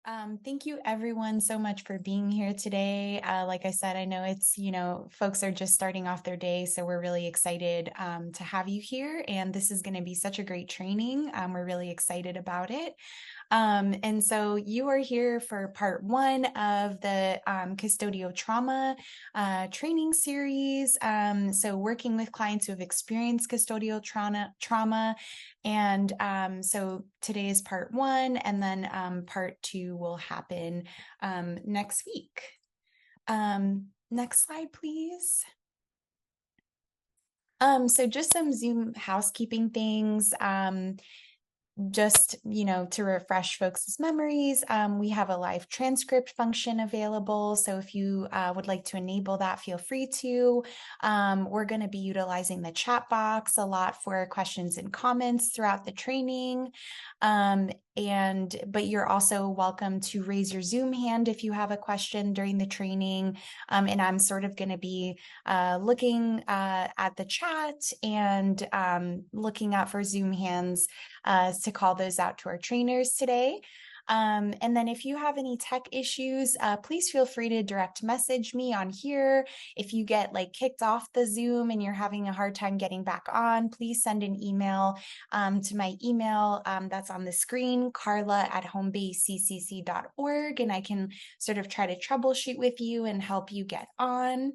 Thank you everyone so much for being here today. Like I said, I know it's, folks are just starting off their day, so we're really excited to have you here. And this is going to be such a great training. We're really excited about it. And so you are here for part one of the custodial trauma training series. So working with clients who have experienced custodial trauma. And so today is part one, and then part two will happen next week. Next slide, please. So just some Zoom housekeeping things. Just, to refresh folks' memories, we have a live transcript function available. So if you would like to enable that, feel free to. We're going to be utilizing the chat box a lot for questions and comments throughout the training. But you're also welcome to raise your Zoom hand if you have a question during the training. And I'm sort of going to be looking at the chat and looking out for Zoom hands to call those out to our trainers today. And then if you have any tech issues, please feel free to direct message me on here. If you get kicked off the Zoom and you're having a hard time getting back on, please send an email to my email that's on the screen, carla@homebasecc.org, and I can sort of try to troubleshoot with you and help you get on.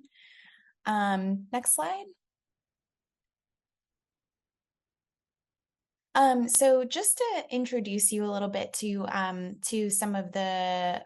Next slide. So just to introduce you a little bit to some of the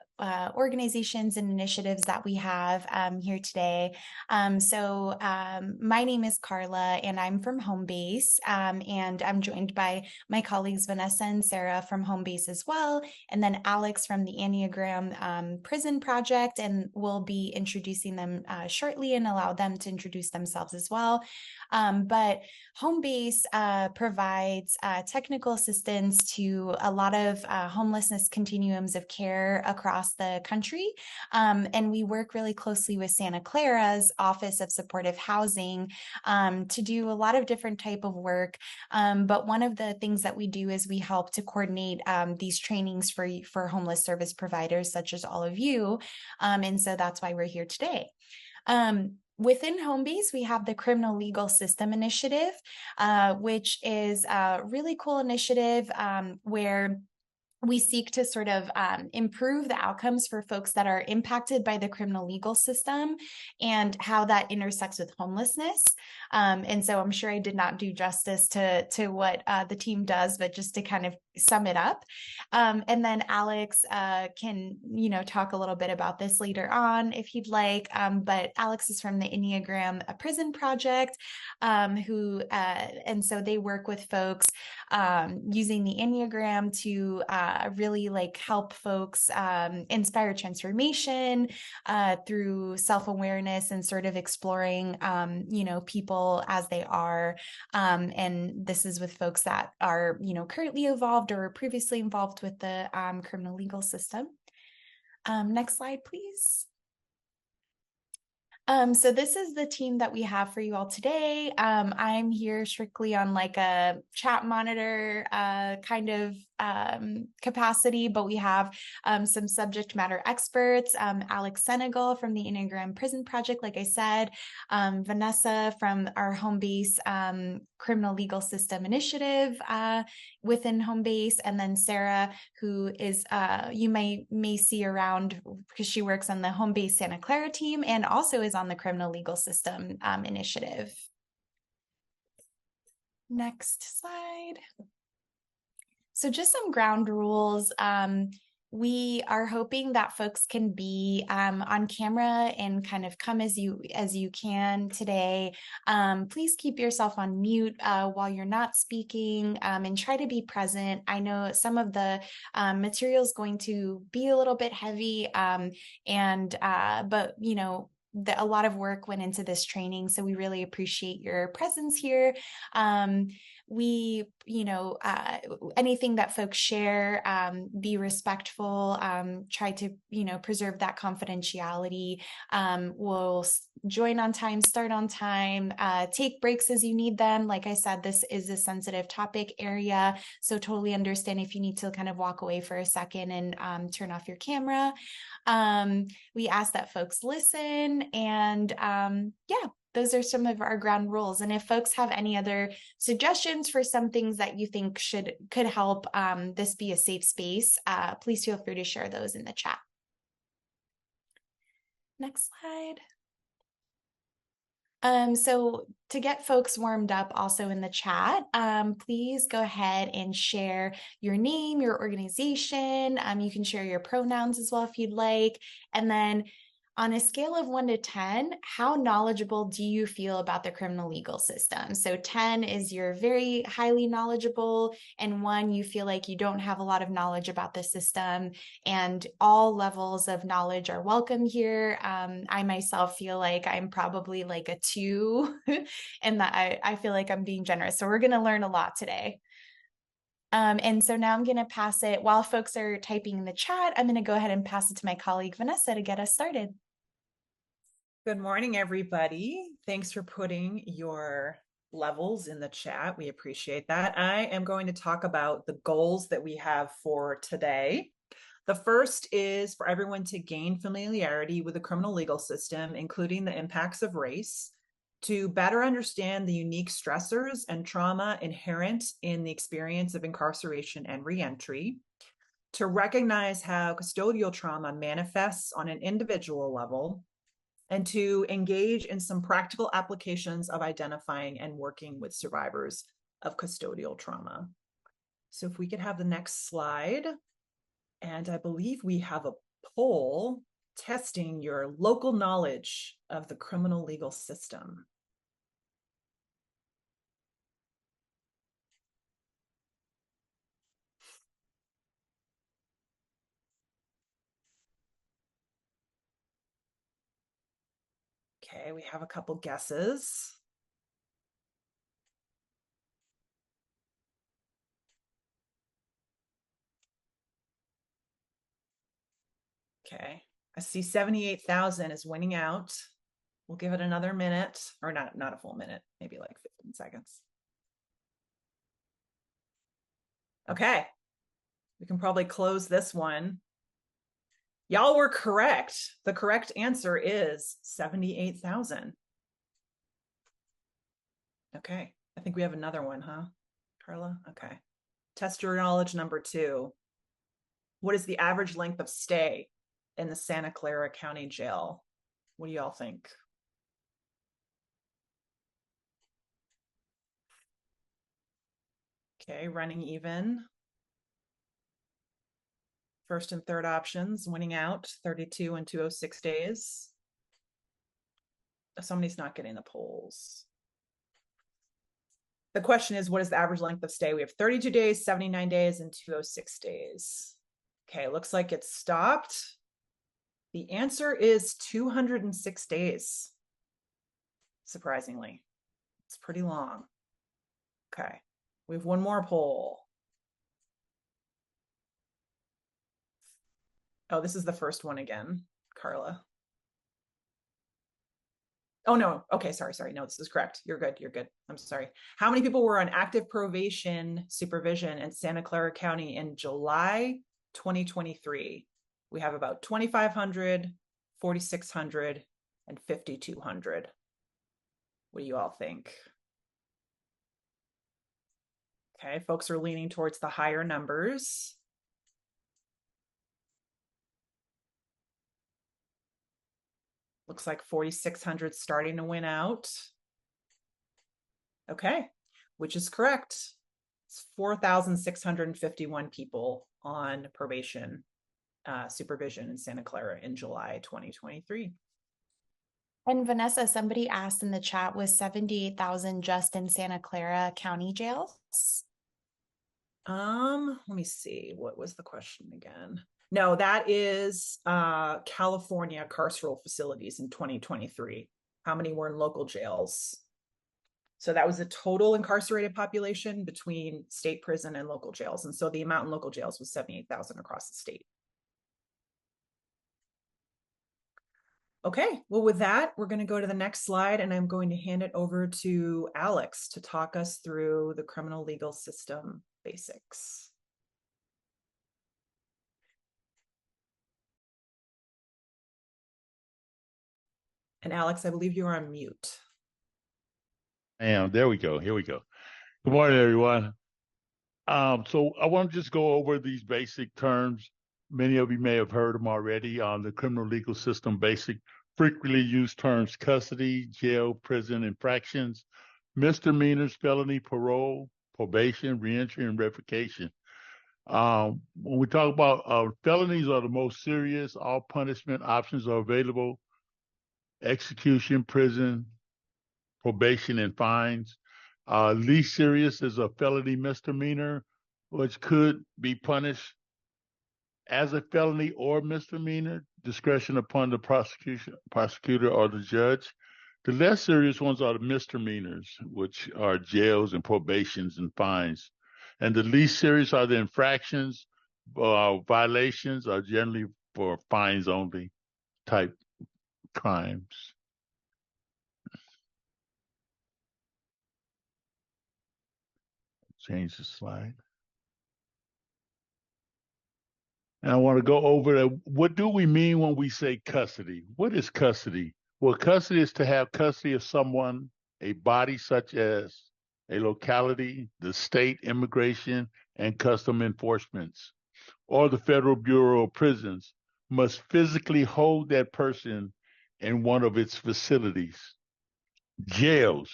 organizations and initiatives that we have here today. My name is Carla, and I'm from Homebase, and I'm joined by my colleagues Vanessa and Sarah from Homebase as well, and then Alex from the Enneagram Prison Project, and we'll be introducing them shortly and allow them to introduce themselves as well. But Homebase provides technical assistance to a lot of homelessness continuums of care across the country. And we work really closely with Santa Clara's Office of Supportive Housing to do a lot of different type of work. But one of the things that we do is we help to coordinate these trainings for homeless service providers, such as all of you. And so that's why we're here today. Within Homebase, we have the Criminal Legal System Initiative, which is a really cool initiative where we seek to sort of improve the outcomes for folks that are impacted by the criminal legal system and how that intersects with homelessness. And so I'm sure I did not do justice to what the team does, but just to kind of sum it up. And then Alex can, talk a little bit about this later on if you'd like. But Alex is from the Enneagram Prison Project, and so they work with folks using the Enneagram to really help folks inspire transformation through self-awareness and sort of exploring, people as they are. And this is with folks that are, currently involved or previously involved with the criminal legal system. Next slide, please. So this is the team that we have for you all today. I'm here strictly on a chat monitor kind of capacity, but we have some subject matter experts, Alex Senegal from the Enneagram Prison Project, like I said, Vanessa from our Homebase Criminal Legal System Initiative within Homebase, and then Sarah, who is you may see around because she works on the Homebase Santa Clara team and also is on the Criminal Legal System Initiative. Next slide. So just some ground rules. We are hoping that folks can be on camera and kind of come as you can today. Please keep yourself on mute while you're not speaking, and try to be present. I know some of the material is going to be a little bit heavy, but a lot of work went into this training, so we really appreciate your presence here. we, anything that folks share, be respectful, try to, preserve that confidentiality. We'll join on time, start on time, take breaks as you need them. Like I said, this is a sensitive topic area, so totally understand if you need to kind of walk away for a second and turn off your camera. We ask that folks listen, and yeah, those are some of our ground rules. And if folks have any other suggestions for some things that you think could help this be a safe space, please feel free to share those in the chat. Next slide. So to get folks warmed up also in the chat, please go ahead and share your name, your organization. You can share your pronouns as well if you'd like. And then on a scale of 1 to 10, how knowledgeable do you feel about the criminal legal system? So 10 is you're very highly knowledgeable, and 1, you feel like you don't have a lot of knowledge about the system, and all levels of knowledge are welcome here. I myself feel like I'm probably like a 2, and that I feel like I'm being generous. So we're going to learn a lot today. And so now I'm going to pass it, while folks are typing in the chat, I'm going to go ahead and pass it to my colleague, Vanessa, to get us started. Good morning, everybody. Thanks for putting your levels in the chat. We appreciate that. I am going to talk about the goals that we have for today. The first is for everyone to gain familiarity with the criminal legal system, including the impacts of race, to better understand the unique stressors and trauma inherent in the experience of incarceration and reentry, to recognize how custodial trauma manifests on an individual level, and to engage in some practical applications of identifying and working with survivors of custodial trauma. So if we could have the next slide, and I believe we have a poll testing your local knowledge of the criminal legal system. Okay, we have a couple guesses. Okay, I see 78,000 is winning out. We'll give it another minute, or not a full minute, maybe like 15 seconds. Okay, we can probably close this one. Y'all were correct. The correct answer is 78,000. Okay, I think we have another one, huh, Carla? Okay. Test your knowledge number 2. What is the average length of stay in the Santa Clara County Jail? What do y'all think? Okay, running even. First and third options winning out, 32 and 206 days. Somebody's not getting the polls. The question is, what is the average length of stay? We have 32 days, 79 days, and 206 days. Okay, looks like it stopped. The answer is 206 days. Surprisingly, it's pretty long. Okay, we have one more poll. Oh, this is the first one again, Carla. Oh, no. Okay, sorry. No, this is correct. You're good. I'm sorry. How many people were on active probation supervision in Santa Clara County in July 2023? We have about 2,500, 4,600, and 5,200. What do you all think? Okay, folks are leaning towards the higher numbers. Looks like 4,600 starting to win out. Okay, which is correct. It's 4,651 people on probation supervision in Santa Clara in July 2023. And Vanessa, somebody asked in the chat, was 78,000 just in Santa Clara County jails? Let me see. What was the question again? No, that is California carceral facilities in 2023. How many were in local jails? So that was the total incarcerated population between state prison and local jails. And so the amount in local jails was 78,000 across the state. Okay, well, with that, we're going to go to the next slide, and I'm going to hand it over to Alex to talk us through the criminal legal system basics. And Alex, I believe you are on mute. I am. There we go. Here we go. Good morning, everyone. So I want to just go over these basic terms. Many of you may have heard them already on the criminal legal system basic. Frequently used terms: custody, jail, prison, infractions, misdemeanors, felony, parole, probation, reentry, and revocation. When we talk about felonies are the most serious. All punishment options are available: execution, prison, probation, and fines. Least serious is a felony misdemeanor, which could be punished as a felony or misdemeanor, discretion upon the prosecutor or the judge. The less serious ones are the misdemeanors, which are jails and probations and fines. And the least serious are the infractions. Violations are generally for fines only type crimes. Change the slide. And I want to go over what do we mean when we say custody? What is custody? Well, custody is to have custody of someone, a body such as a locality, the state immigration and custom enforcements, or the Federal Bureau of Prisons must physically hold that person in one of its facilities. Jails.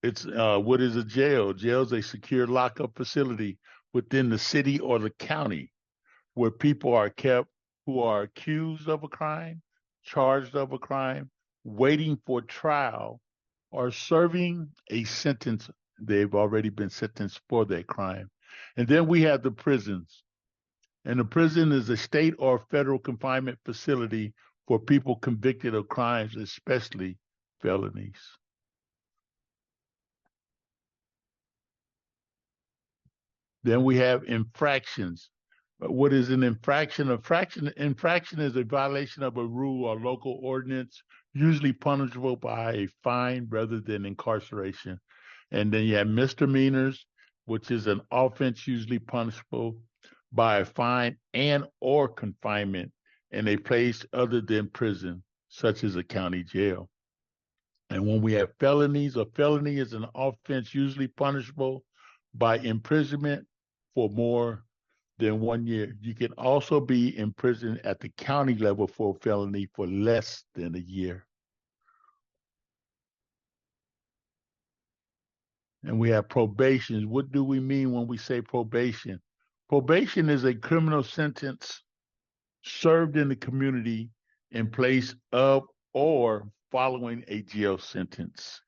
It's what is a jail? Jail is a secure lockup facility within the city or the county where people are kept who are accused of a crime, charged of a crime, waiting for trial, or serving a sentence. They've already been sentenced for that crime. And then we have the prisons. And the prison is a state or federal confinement facility for people convicted of crimes, especially felonies. Then we have infractions. What is an infraction? Infraction is a violation of a rule or local ordinance, usually punishable by a fine rather than incarceration. And then you have misdemeanors, which is an offense usually punishable by a fine and or confinement in a place other than prison, such as a county jail. And when we have felonies, a felony is an offense usually punishable by imprisonment for more than 1 year. You can also be imprisoned at the county level for a felony for less than a year. And we have probation. What do we mean when we say probation? Probation is a criminal sentence served in the community in place of or following a jail sentence.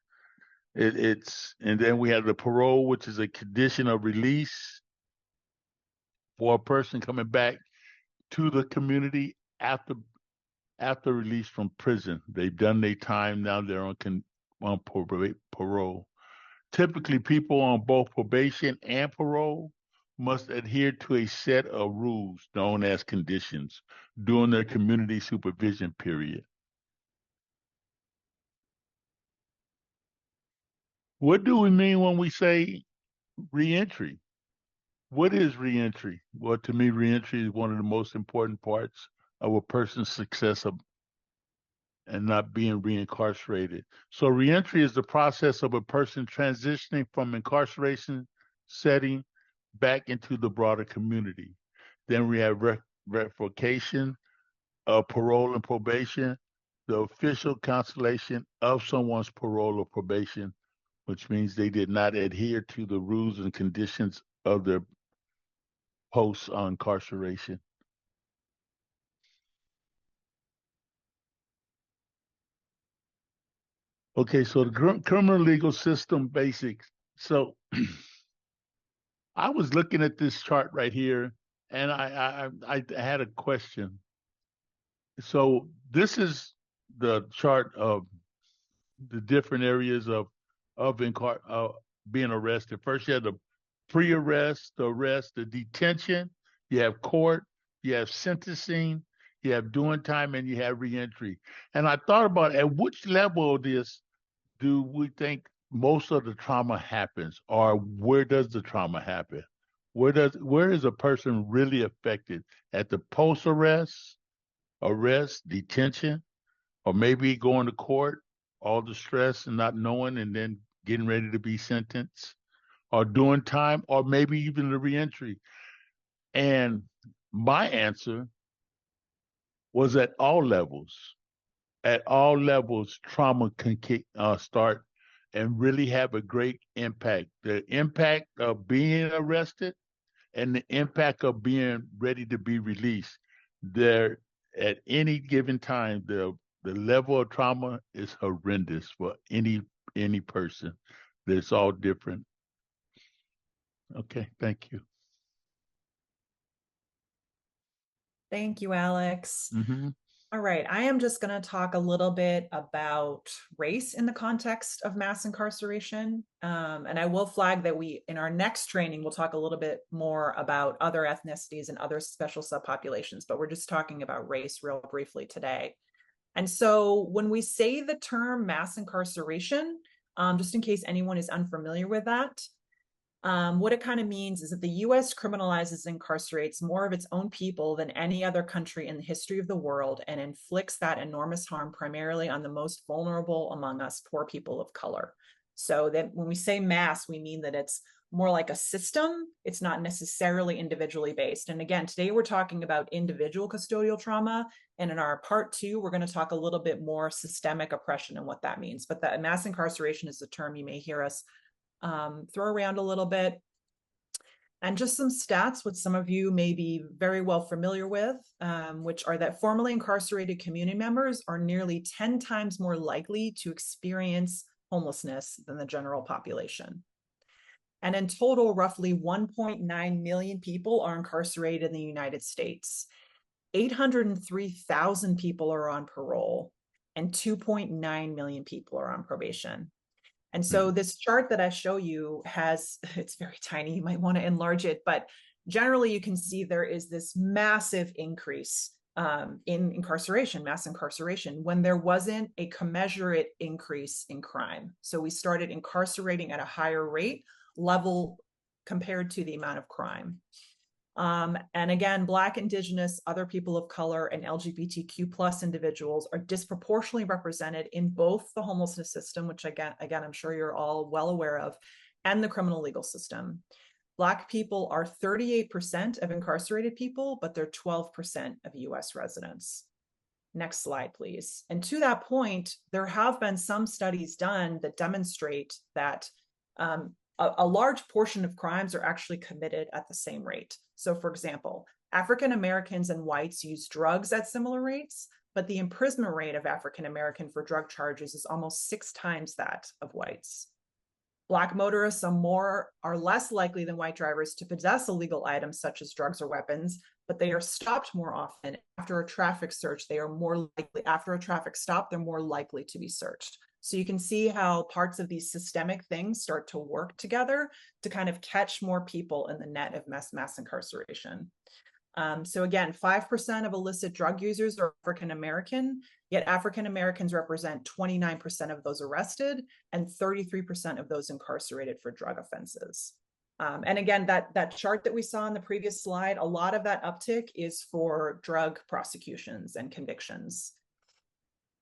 And then we have the parole, which is a condition of release for a person coming back to the community after release from prison. They've done their time. Now they're on parole. Typically, people on both probation and parole must adhere to a set of rules known as conditions during their community supervision period. What do we mean when we say reentry? What is reentry? Well, to me, reentry is one of the most important parts of a person's success and not being reincarcerated. So reentry is the process of a person transitioning from incarceration setting back into the broader community. Then we have revocation of parole and probation, the official cancellation of someone's parole or probation, which means they did not adhere to the rules and conditions of their post incarceration. Okay, so the criminal legal system basics. So I was looking at this chart right here, and I had a question. So this is the chart of the different areas of of being arrested. First, you have the pre-arrest, the arrest, the detention. You have court. You have sentencing. You have doing time, and you have reentry. And I thought about at which level of this do we think most of the trauma happens, or where does the trauma happen? Where is a person really affected? At the post arrest, detention, or maybe going to court, all the stress and not knowing, and then getting ready to be sentenced, or doing time, or maybe even the reentry. And my answer was at all levels. At all levels, trauma can start and really have a great impact. The impact of being arrested and the impact of being ready to be released. There, at any given time, the level of trauma is horrendous for any person. It's all different. Okay, thank you. Thank you, Alex. Mm-hmm. All right, I am just going to talk a little bit about race in the context of mass incarceration. And I will flag that in our next training, we'll talk a little bit more about other ethnicities and other special subpopulations, but we're just talking about race real briefly today. And so when we say the term mass incarceration, just in case anyone is unfamiliar with that, what it kind of means is that the US criminalizes and incarcerates more of its own people than any other country in the history of the world, and inflicts that enormous harm primarily on the most vulnerable among us, poor people of color. So that when we say mass, we mean that it's more like a system. It's not necessarily individually based. And again, today we're talking about individual custodial trauma. And in our part 2, we're going to talk a little bit more systemic oppression and what that means. But that mass incarceration is a term you may hear us throw around a little bit. And just some stats, which some of you may be very well familiar with, which are that formerly incarcerated community members are nearly 10 times more likely to experience homelessness than the general population. And in total, roughly 1.9 million people are incarcerated in the United States. 803,000 people are on parole, and 2.9 million people are on probation. And so this chart that I show you it's very tiny, you might want to enlarge it, but generally you can see there is this massive increase in incarceration, mass incarceration, when there wasn't a commensurate increase in crime. So we started incarcerating at a higher rate level compared to the amount of crime. And again, Black, Indigenous, other people of color, and LGBTQ plus individuals are disproportionately represented in both the homelessness system, which again, I'm sure you're all well aware of, and the criminal legal system. Black people are 38% of incarcerated people, but they're 12% of US residents. Next slide, please. And to that point, there have been some studies done that demonstrate that a large portion of crimes are actually committed at the same rate. So for example, African Americans and whites use drugs at similar rates, but the imprisonment rate of African American for drug charges is almost 6 times that of whites. Black motorists are less likely than white drivers to possess illegal items such as drugs or weapons, but they are stopped more often. After a traffic search, after a traffic stop, they're more likely to be searched. So you can see how parts of these systemic things start to work together to kind of catch more people in the net of mass incarceration. So again, 5% of illicit drug users are African American, yet African Americans represent 29% of those arrested and 33% of those incarcerated for drug offenses. And again, that chart that we saw in the previous slide, a lot of that uptick is for drug prosecutions and convictions.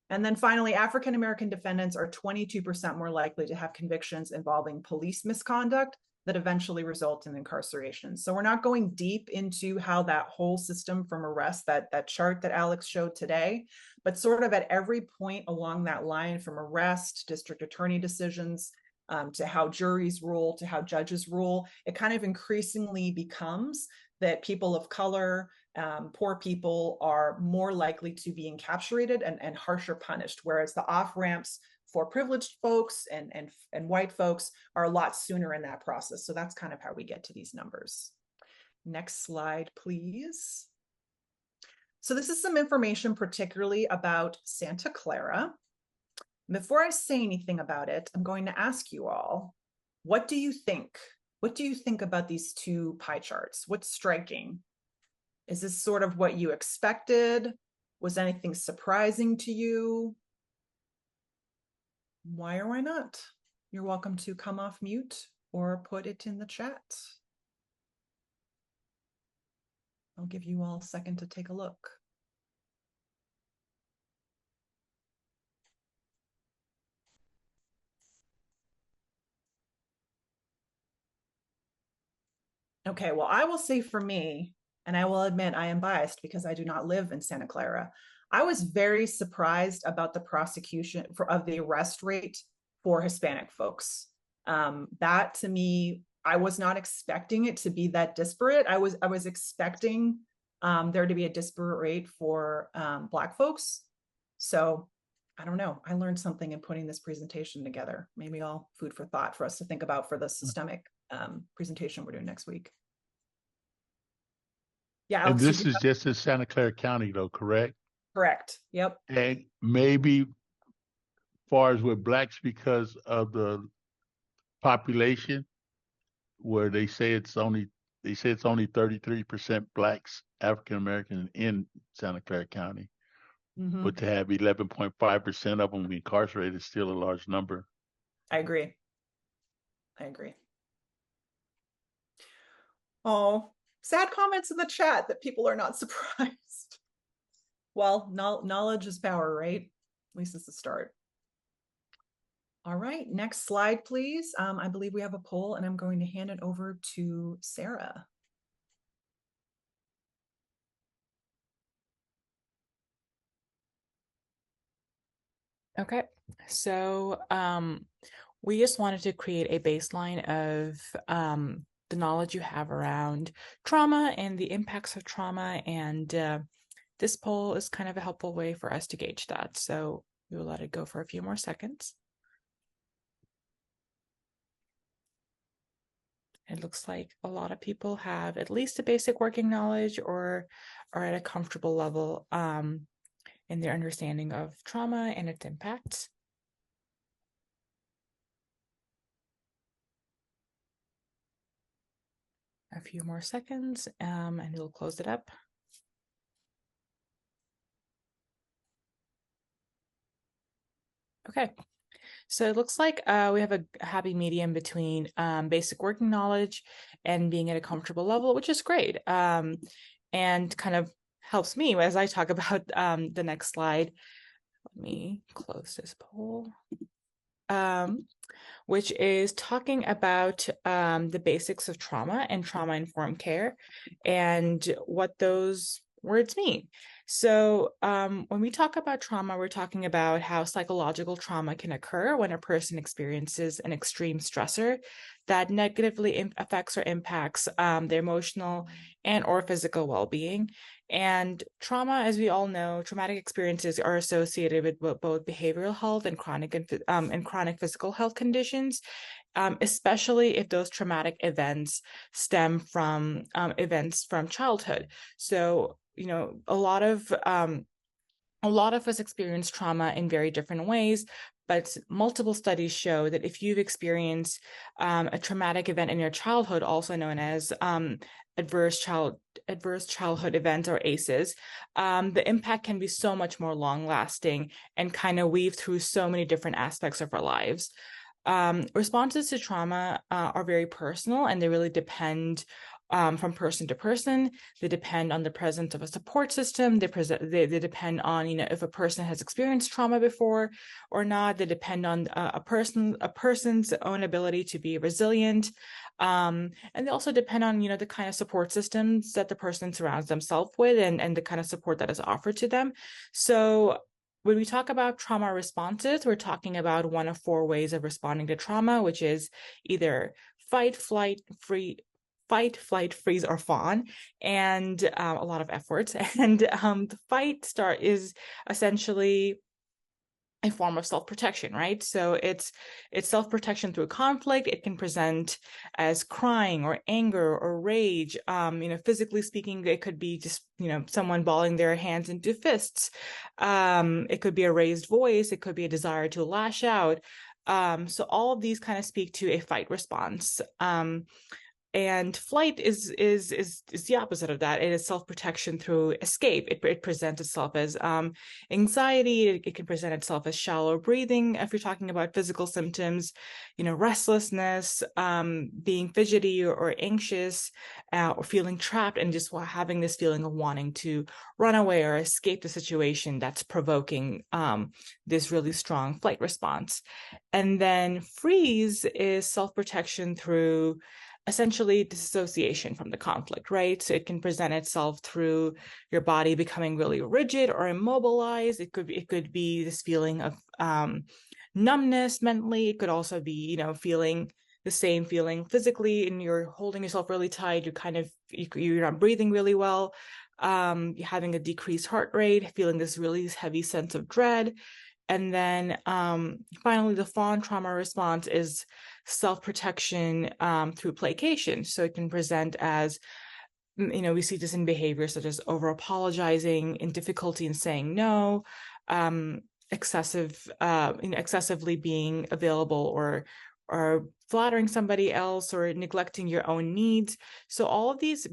And then finally, African American defendants are 22% more likely to have convictions involving police misconduct that eventually result in incarceration. So we're not going deep into how that whole system from arrest, that chart that Alex showed today, but sort of at every point along that line, from arrest, district attorney decisions, to how juries rule, to how judges rule, it kind of increasingly becomes that people of color, poor people are more likely to be encapsulated and harsher punished, whereas the off-ramps for privileged folks and white folks are a lot sooner in that process. So that's kind of how we get to these numbers. Next slide, please. So this is some information particularly about Santa Clara. Before I say anything about it, I'm going to ask you all, what do you think? What do you think about these two pie charts? What's striking? Is this sort of what you expected? Was anything surprising to you? Why or why not? You're welcome to come off mute or put it in the chat. I'll give you all a second to take a look. Okay, well, I will say for me, and I will admit I am biased because I do not live in Santa Clara. I was very surprised about the of the arrest rate for Hispanic folks. That to me, I was not expecting it to be that disparate. I was expecting there to be a disparate rate for Black folks. So I don't know. I learned something in putting this presentation together. Maybe all food for thought for us to think about for the systemic presentation we're doing next week. Yeah, And Alex, this is just in Santa Clara County, though, correct? correct. Yep. And maybe far as with Blacks because of the population, where they say it's only 33% Blacks, African American in Santa Clara County. Mm-hmm. But to have 11.5% of them incarcerated is still a large number. I agree. Oh, sad comments in the chat that people are not surprised. Well, knowledge is power, right? At least it's a start. All right, next slide, please. I believe we have a poll, and I'm going to hand it over to Sarah. Okay, so we just wanted to create a baseline of the knowledge you have around trauma and the impacts of trauma, and this poll is kind of a helpful way for us to gauge that. So we will let it go for a few more seconds. It looks like a lot of people have at least a basic working knowledge or are at a comfortable level in their understanding of trauma and its impacts. A few more seconds, and we'll close it up. Okay, so it looks like we have a happy medium between basic working knowledge and being at a comfortable level, which is great, and kind of helps me as I talk about the next slide. Let me close this poll. Which is talking about the basics of trauma and trauma-informed care and what those words mean. So when we talk about trauma, we're talking about how psychological trauma can occur when a person experiences an extreme stressor that negatively affects or impacts their emotional and or physical well-being. And trauma, as we all know, traumatic experiences are associated with both behavioral health and chronic physical health conditions, especially if those traumatic events stem from events from childhood. So, you know, a lot of us experience trauma in very different ways, but multiple studies show that if you've experienced a traumatic event in your childhood, also known as adverse childhood events or ACEs, the impact can be so much more long lasting and kind of weave through so many different aspects of our lives. Responses to trauma are very personal, and they really depend from person to person. They depend on the presence of a support system. They depend on, you know, if a person has experienced trauma before or not. They depend on a person's own ability to be resilient. And they also depend on, you know, the kind of support systems that the person surrounds themselves with and the kind of support that is offered to them. So when we talk about trauma responses, we're talking about one of four ways of responding to trauma, which is either fight, flight, freeze, or fawn, and a lot of efforts. And the fight is essentially a form of self-protection, right? So it's self-protection through conflict. It can present as crying or anger or rage. Physically speaking, it could be just, someone balling their hands into fists. It could be a raised voice. It could be a desire to lash out. So all of these kind of speak to a fight response. And flight is the opposite of that. It is self-protection through escape. It presents itself as anxiety. It can present itself as shallow breathing if you're talking about physical symptoms, restlessness, being fidgety or anxious, or feeling trapped, and just having this feeling of wanting to run away or escape the situation that's provoking this really strong flight response. And then freeze is self-protection through essentially disassociation from the conflict, right? So it can present itself through your body becoming really rigid or immobilized. It could be this feeling of numbness mentally. It could also be, feeling the same feeling physically, and you're holding yourself really tight. You're not breathing really well. You're having a decreased heart rate, feeling this really heavy sense of dread. And then finally, the fawn trauma response is self-protection through placation. So it can present as, we see this in behaviors such as over-apologizing, in difficulty in saying no, excessively being available or flattering somebody else, or neglecting your own needs. So all of these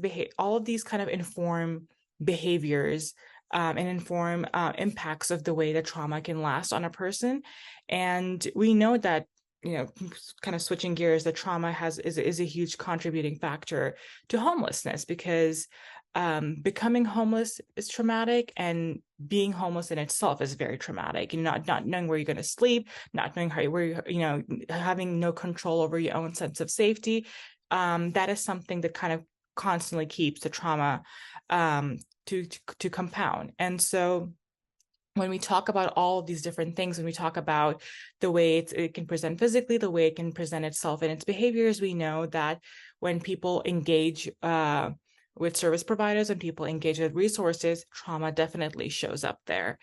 kind of inform behaviors and inform impacts of the way that trauma can last on a person. And we know that, kind of switching gears, that trauma is a huge contributing factor to homelessness, because becoming homeless is traumatic, and being homeless in itself is very traumatic. And not knowing where you're going to sleep, not knowing having no control over your own sense of safety. That is something that kind of constantly keeps the trauma to compound. And so when we talk about all of these different things, when we talk about the way it can present physically, the way it can present itself in its behaviors, we know that when people engage with service providers and people engage with resources, trauma definitely shows up there.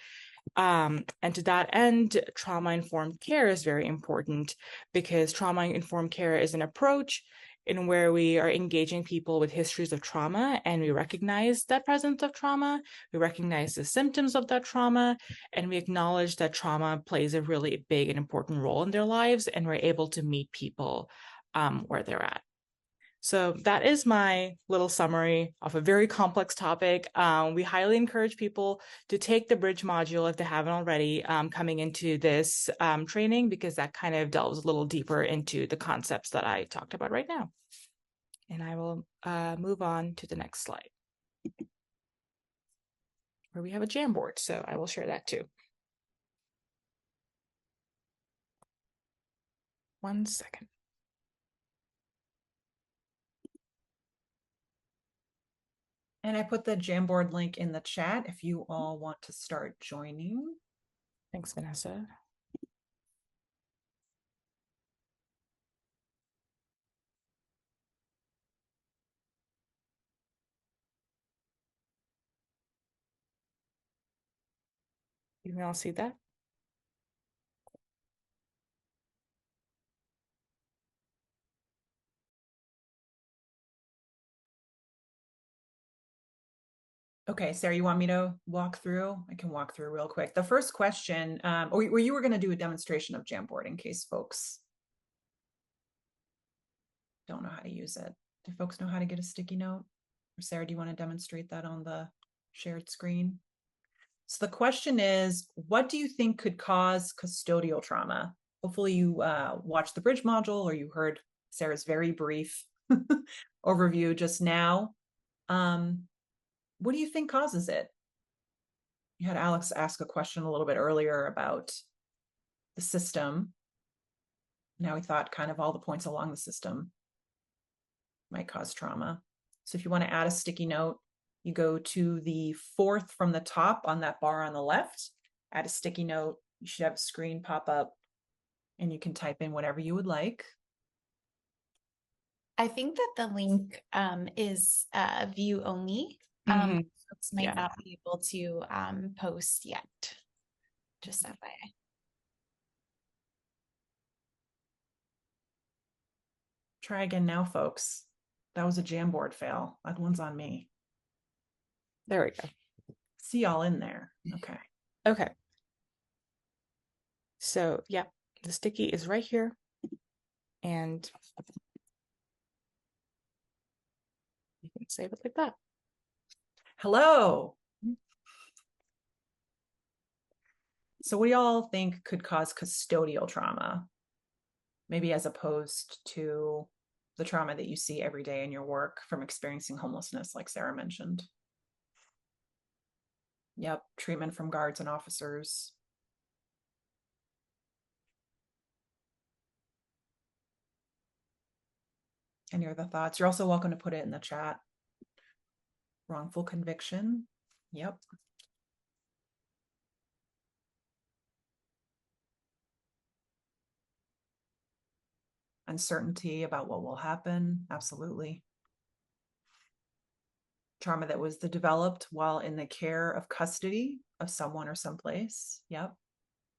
And to that end, trauma-informed care is very important, because trauma-informed care is an approach in where we are engaging people with histories of trauma, and we recognize that presence of trauma, we recognize the symptoms of that trauma, and we acknowledge that trauma plays a really big and important role in their lives, and we're able to meet people where they're at. So that is my little summary of a very complex topic. We highly encourage people to take the bridge module if they haven't already, coming into this training, because that kind of delves a little deeper into the concepts that I talked about right now. And I will move on to the next slide, where we have a Jamboard. So I will share that too. 1 second. And I put the Jamboard link in the chat if you all want to start joining. Thanks, Vanessa. You can all see that? Okay, Sarah, you want me to walk through? I can walk through real quick. The first question, or you were going to do a demonstration of Jamboard in case folks don't know how to use it. Do folks know how to get a sticky note? Or Sarah, do you want to demonstrate that on the shared screen? So the question is, what do you think could cause custodial trauma? Hopefully you watched the bridge module, or you heard Sarah's very brief overview just now. What do you think causes it? You had Alex ask a question a little bit earlier about the system. Now we thought kind of all the points along the system might cause trauma. So if you want to add a sticky note, you go to the 4th from the top on that bar on the left, add a sticky note. You should have a screen pop up, and you can type in whatever you would like. I think that the link is view only. Folks might not be able to post yet. Just that way. Try again now, folks. That was a Jamboard fail. That one's on me. There we go. See y'all in there. Okay. Okay. So, yeah, the sticky is right here. And you can save it like that. Hello. So what do y'all think could cause custodial trauma? Maybe as opposed to the trauma that you see every day in your work from experiencing homelessness, like Sarah mentioned. Yep, treatment from guards and officers. Any other thoughts? You're also welcome to put it in the chat. Wrongful conviction. Yep. Uncertainty about what will happen. Absolutely. Trauma that was developed while in the care of custody of someone or someplace. Yep.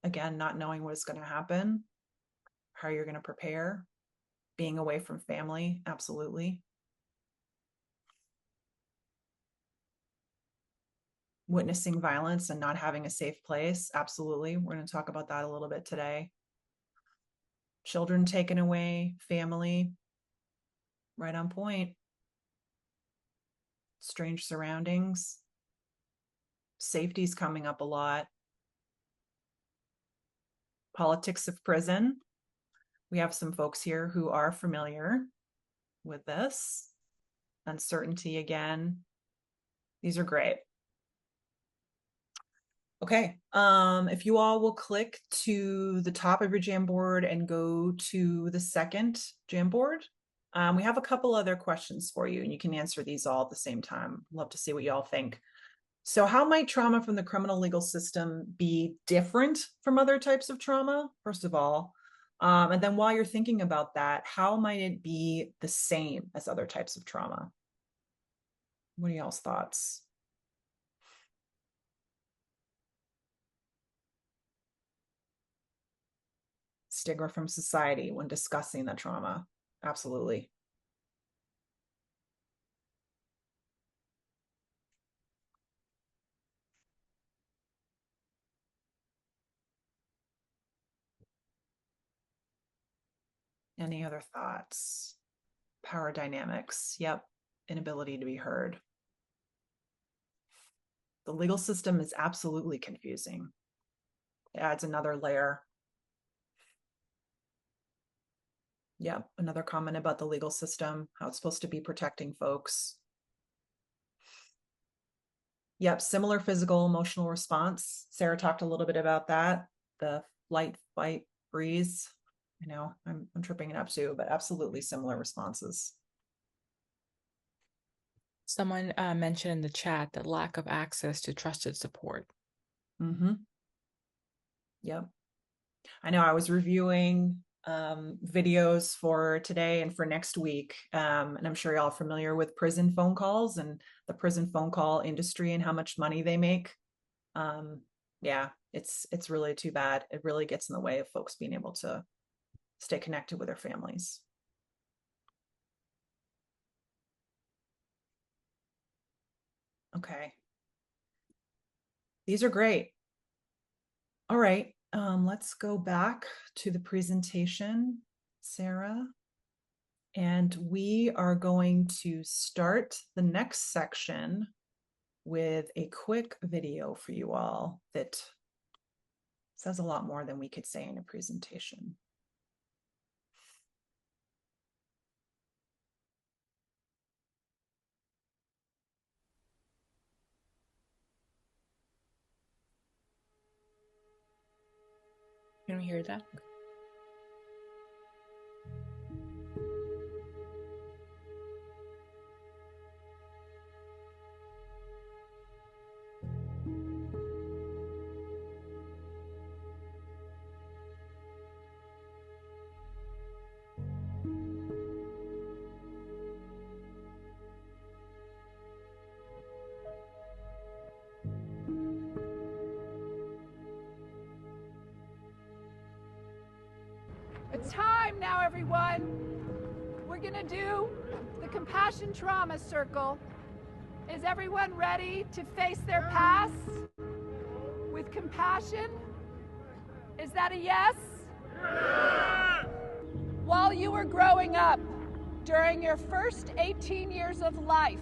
Again, not knowing what is going to happen, how you're going to prepare, being away from family. Absolutely. Witnessing violence and not having a safe place. Absolutely. We're going to talk about that a little bit today. Children taken away, family. Right on point. Strange surroundings. Safety's coming up a lot. Politics of prison. We have some folks here who are familiar with this. Uncertainty again. These are great. Okay, if you all will click to the top of your Jamboard and go to the second Jamboard, we have a couple other questions for you, and you can answer these all at the same time. Love to see what y'all think. So how might trauma from the criminal legal system be different from other types of trauma, first of all? And then while you're thinking about that, how might it be the same as other types of trauma? What are y'all's thoughts? Stigma from society when discussing the trauma. Absolutely. Any other thoughts? Power dynamics. Yep. Inability to be heard. The legal system is absolutely confusing. It adds another layer. Yep. Another comment about the legal system, how it's supposed to be protecting folks. Yep. Similar physical, emotional response. Sarah talked a little bit about that. The flight, fight, freeze. You know, I'm tripping it up too, but absolutely similar responses. Someone mentioned in the chat the lack of access to trusted support. Mm-hmm. Yep. I know I was reviewing videos for today and for next week. And I'm sure y'all are familiar with prison phone calls and the prison phone call industry and how much money they make. Yeah, it's really too bad. It really gets in the way of folks being able to stay connected with their families. Okay. These are great. All right. Let's go back to the presentation, Sarah. And we are going to start the next section with a quick video for you all that says a lot more than we could say in a presentation. Can we hear that? It's time now, everyone. We're going to do the compassion trauma circle. Is everyone ready to face their past with compassion? Is that a yes? Yeah! While you were growing up, during your first 18 years of life,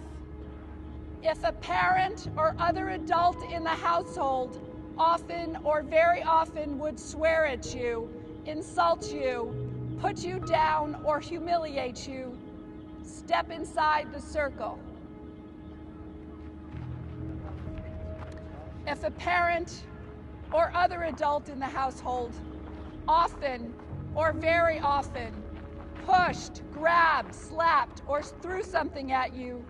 if a parent or other adult in the household often or very often would swear at you, insult you, put you down, or humiliate you, step inside the circle. If a parent or other adult in the household often or very often pushed, grabbed, slapped, or threw something at you,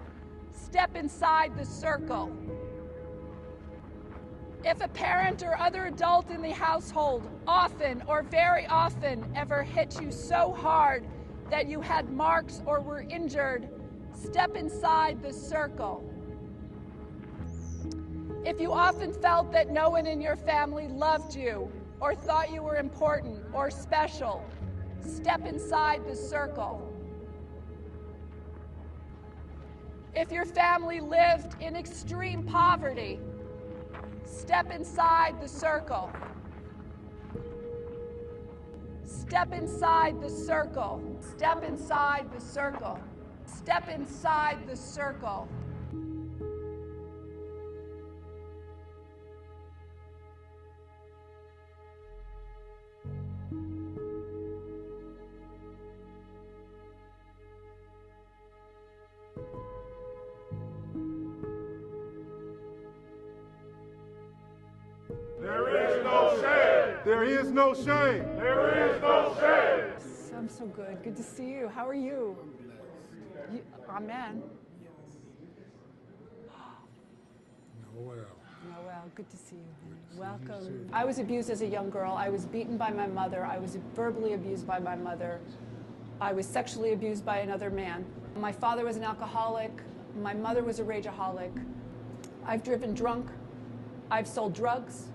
step inside the circle. If a parent or other adult in the household often or very often ever hit you so hard that you had marks or were injured, step inside the circle. If you often felt that no one in your family loved you or thought you were important or special, step inside the circle. If your family lived in extreme poverty, step inside the circle. Step inside the circle. Step inside the circle. Step inside the circle. There is no shame. There is no shame. I'm so good. Good to see you. How are you? Amen. Noel, good to see you. Welcome. I was abused as a young girl. I was beaten by my mother. I was verbally abused by my mother. I was sexually abused by another man. My father was an alcoholic. My mother was a rageaholic. I've driven drunk. I've sold drugs.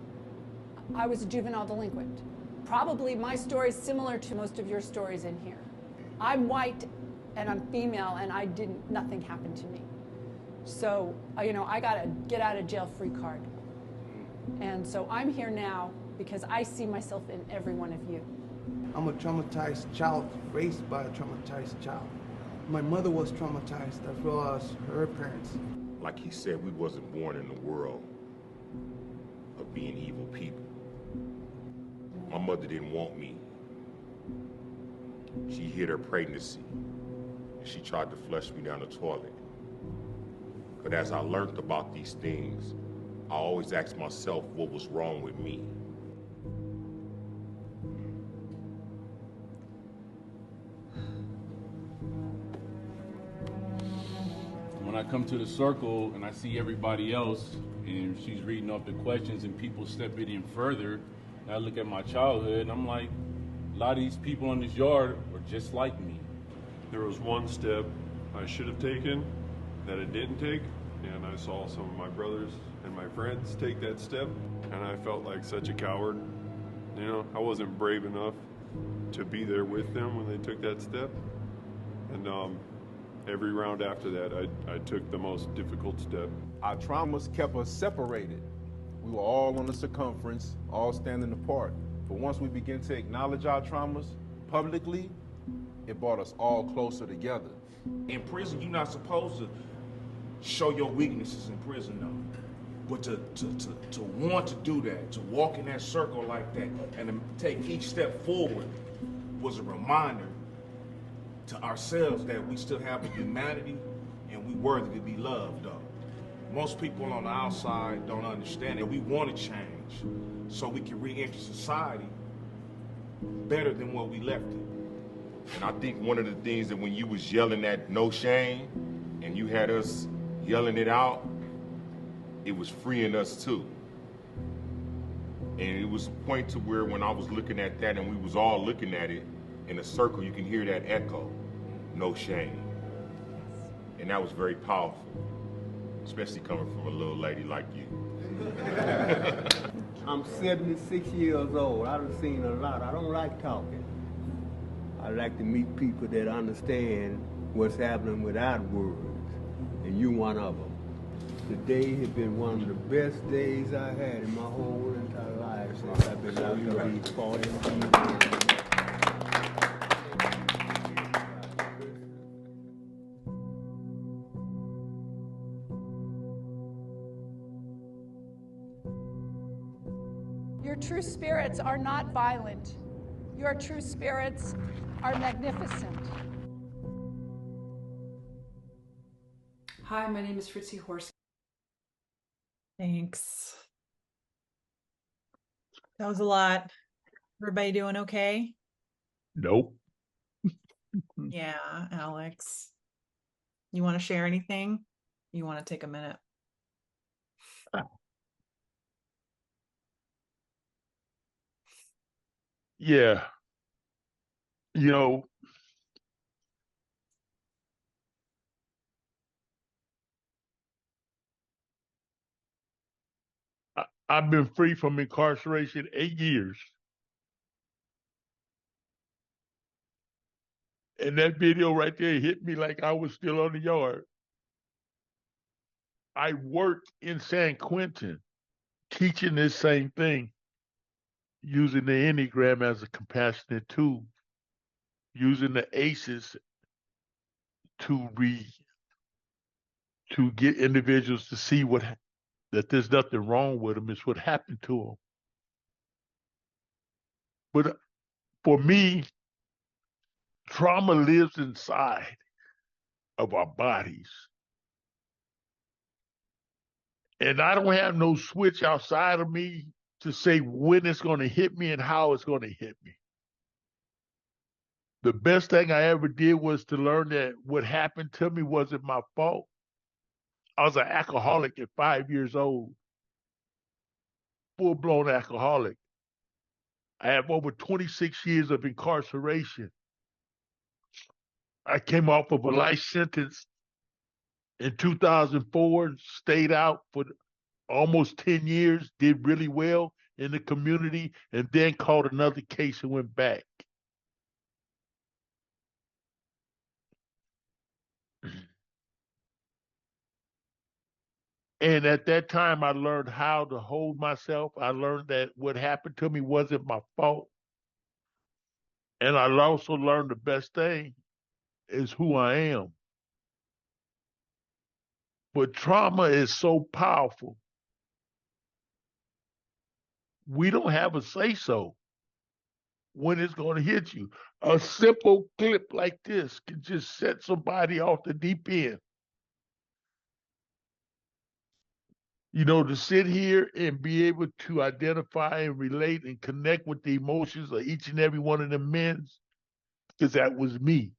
I was a juvenile delinquent. Probably my story is similar to most of your stories in here. I'm white and I'm female and nothing happened to me. So, I got a get out of jail free card. And so I'm here now because I see myself in every one of you. I'm a traumatized child, raised by a traumatized child. My mother was traumatized as well as her parents. Like he said, we wasn't born in the world of being evil people. My mother didn't want me. She hid her pregnancy. She tried to flush me down the toilet. But as I learned about these things, I always asked myself what was wrong with me. When I come to the circle and I see everybody else and she's reading off the questions and people stepping in further, and I look at my childhood and I'm like, a lot of these people in this yard are just like me. There was one step I should have taken that I didn't take, and I saw some of my brothers and my friends take that step, and I felt like such a coward. I wasn't brave enough to be there with them when they took that step. And every round after that, I took the most difficult step. Our traumas kept us separated. We were all on the circumference, all standing apart. But once we began to acknowledge our traumas publicly, it brought us all closer together. In prison, you're not supposed to show your weaknesses in prison, though. But to want to do that, to walk in that circle like that, and to take each step forward was a reminder to ourselves that we still have a humanity and we worthy to be loved, though. Most people on the outside don't understand that we want to change so we can re-enter society better than what we left it. And I think one of the things that when you was yelling that no shame and you had us yelling it out, it was freeing us too. And it was a point to where when I was looking at that and we was all looking at it in a circle, you can hear that echo, no shame. And that was very powerful, especially coming from a little lady like you. I'm 76 years old. I done seen a lot. I don't like talking. I like to meet people that understand what's happening without words, and you one of them. Today has been one of the best days I had in my whole entire life since I've been out to be 40 years. Your true spirits are not violent. Your true spirits are magnificent. Hi, my name is Fritzy Horse. Thanks. That was a lot. Everybody doing okay? Nope. Yeah, Alex. You want to share anything? You want to take a minute? Yeah. You know, I've been free from incarceration 8 years. And that video right there hit me like I was still on the yard. I worked in San Quentin teaching this same thing, using the Enneagram as a compassionate tool, using the ACEs to get individuals to see that there's nothing wrong with them. It's what happened to them. But for me, trauma lives inside of our bodies. And I don't have no switch outside of me to say when it's going to hit me and how it's going to hit me. The best thing I ever did was to learn that what happened to me wasn't my fault. I was an alcoholic at 5 years old, full-blown alcoholic. I have over 26 years of incarceration. I came off of a life sentence in 2004, stayed out for almost 10 years, did really well in the community, and then caught another case and went back. And at that time, I learned how to hold myself. I learned that what happened to me wasn't my fault. And I also learned the best thing is who I am. But trauma is so powerful. We don't have a say-so when it's going to hit you. A simple clip like this can just set somebody off the deep end. You know, to sit here and be able to identify and relate and connect with the emotions of each and every one of them men, because that was me.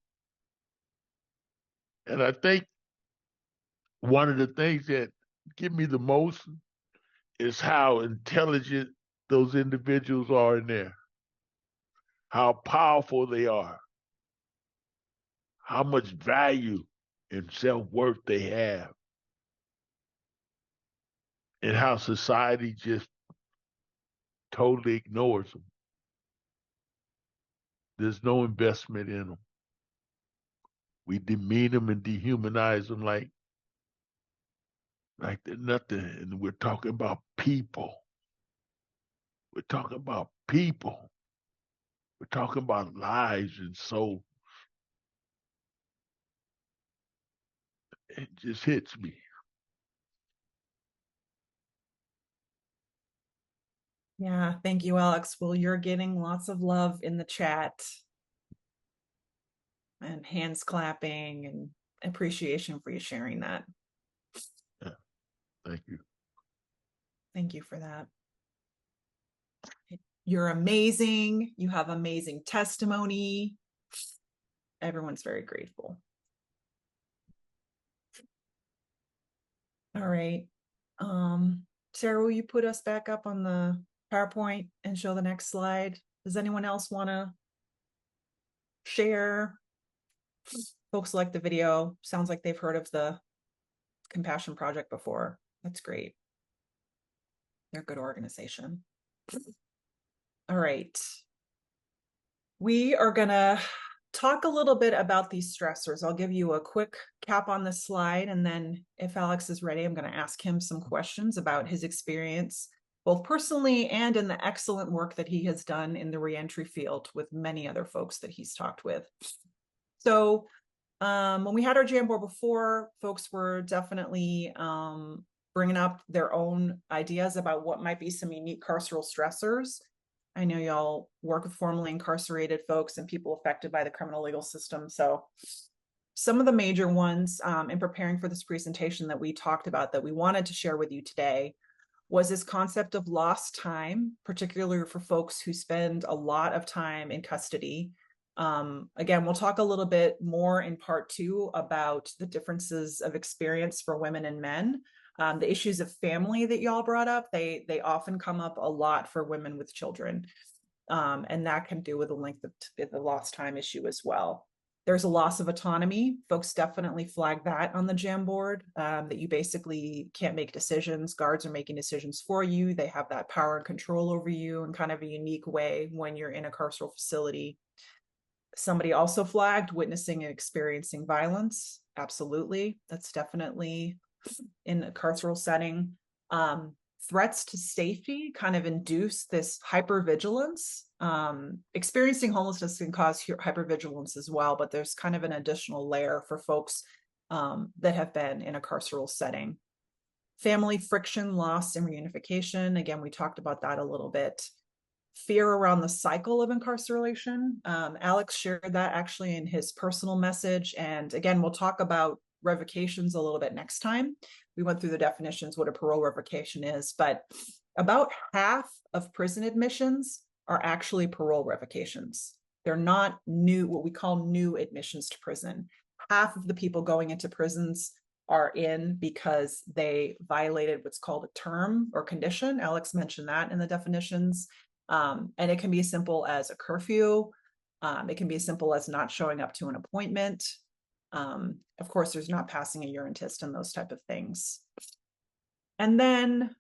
And I think one of the things that give me the most is how intelligent those individuals are in there, how powerful they are, how much value and self-worth they have, and how society just totally ignores them. There's no investment in them. We demean them and dehumanize them like they're nothing. And we're talking about people. We're talking about people. We're talking about lives and souls. It just hits me. Yeah, thank you, Alex. Well, you're getting lots of love in the chat and hands clapping and appreciation for you sharing that. Yeah, thank you. Thank you for that. You're amazing. You have amazing testimony. Everyone's very grateful. All right. Sarah, will you put us back up on the PowerPoint and show the next slide? Does anyone else want to share? Folks like the video. Sounds like they've heard of the Compassion Project before. That's great. They're a good organization. All right. We are gonna talk a little bit about these stressors. I'll give you a quick cap on this slide, and then if Alex is ready, I'm going to ask him some questions about his experience, both personally and in the excellent work that he has done in the reentry field with many other folks that he's talked with. So when we had our Jamboard before, folks were definitely bringing up their own ideas about what might be some unique carceral stressors. I know y'all work with formerly incarcerated folks and people affected by the criminal legal system. So some of the major ones in preparing for this presentation that we talked about that we wanted to share with you today was this concept of lost time, particularly for folks who spend a lot of time in custody. Again, we'll talk a little bit more in part 2 about the differences of experience for women and men. The issues of family that y'all brought up, they often come up a lot for women with children. And that can do with the length of the lost time issue as well. There's a loss of autonomy. Folks definitely flag that on the Jamboard, that you basically can't make decisions. Guards are making decisions for you. They have that power and control over you in kind of a unique way when you're in a carceral facility. Somebody also flagged witnessing and experiencing violence. Absolutely. That's definitely in a carceral setting. Threats to safety kind of induce this hypervigilance. Experiencing homelessness can cause hypervigilance as well, but there's kind of an additional layer for folks that have been in a carceral setting. Family friction, loss, and reunification. Again, we talked about that a little bit. Fear around the cycle of incarceration. Alex shared that actually in his personal message. And again, we'll talk about revocations a little bit next time. We went through the definitions, what a parole revocation is, but about half of prison admissions are actually parole revocations. They're not new, what we call new admissions to prison. Half of the people going into prisons are in because they violated what's called a term or condition. Alex mentioned that in the definitions. And it can be as simple as a curfew. It can be as simple as not showing up to an appointment. Of course, there's not passing a urine test and those type of things. And then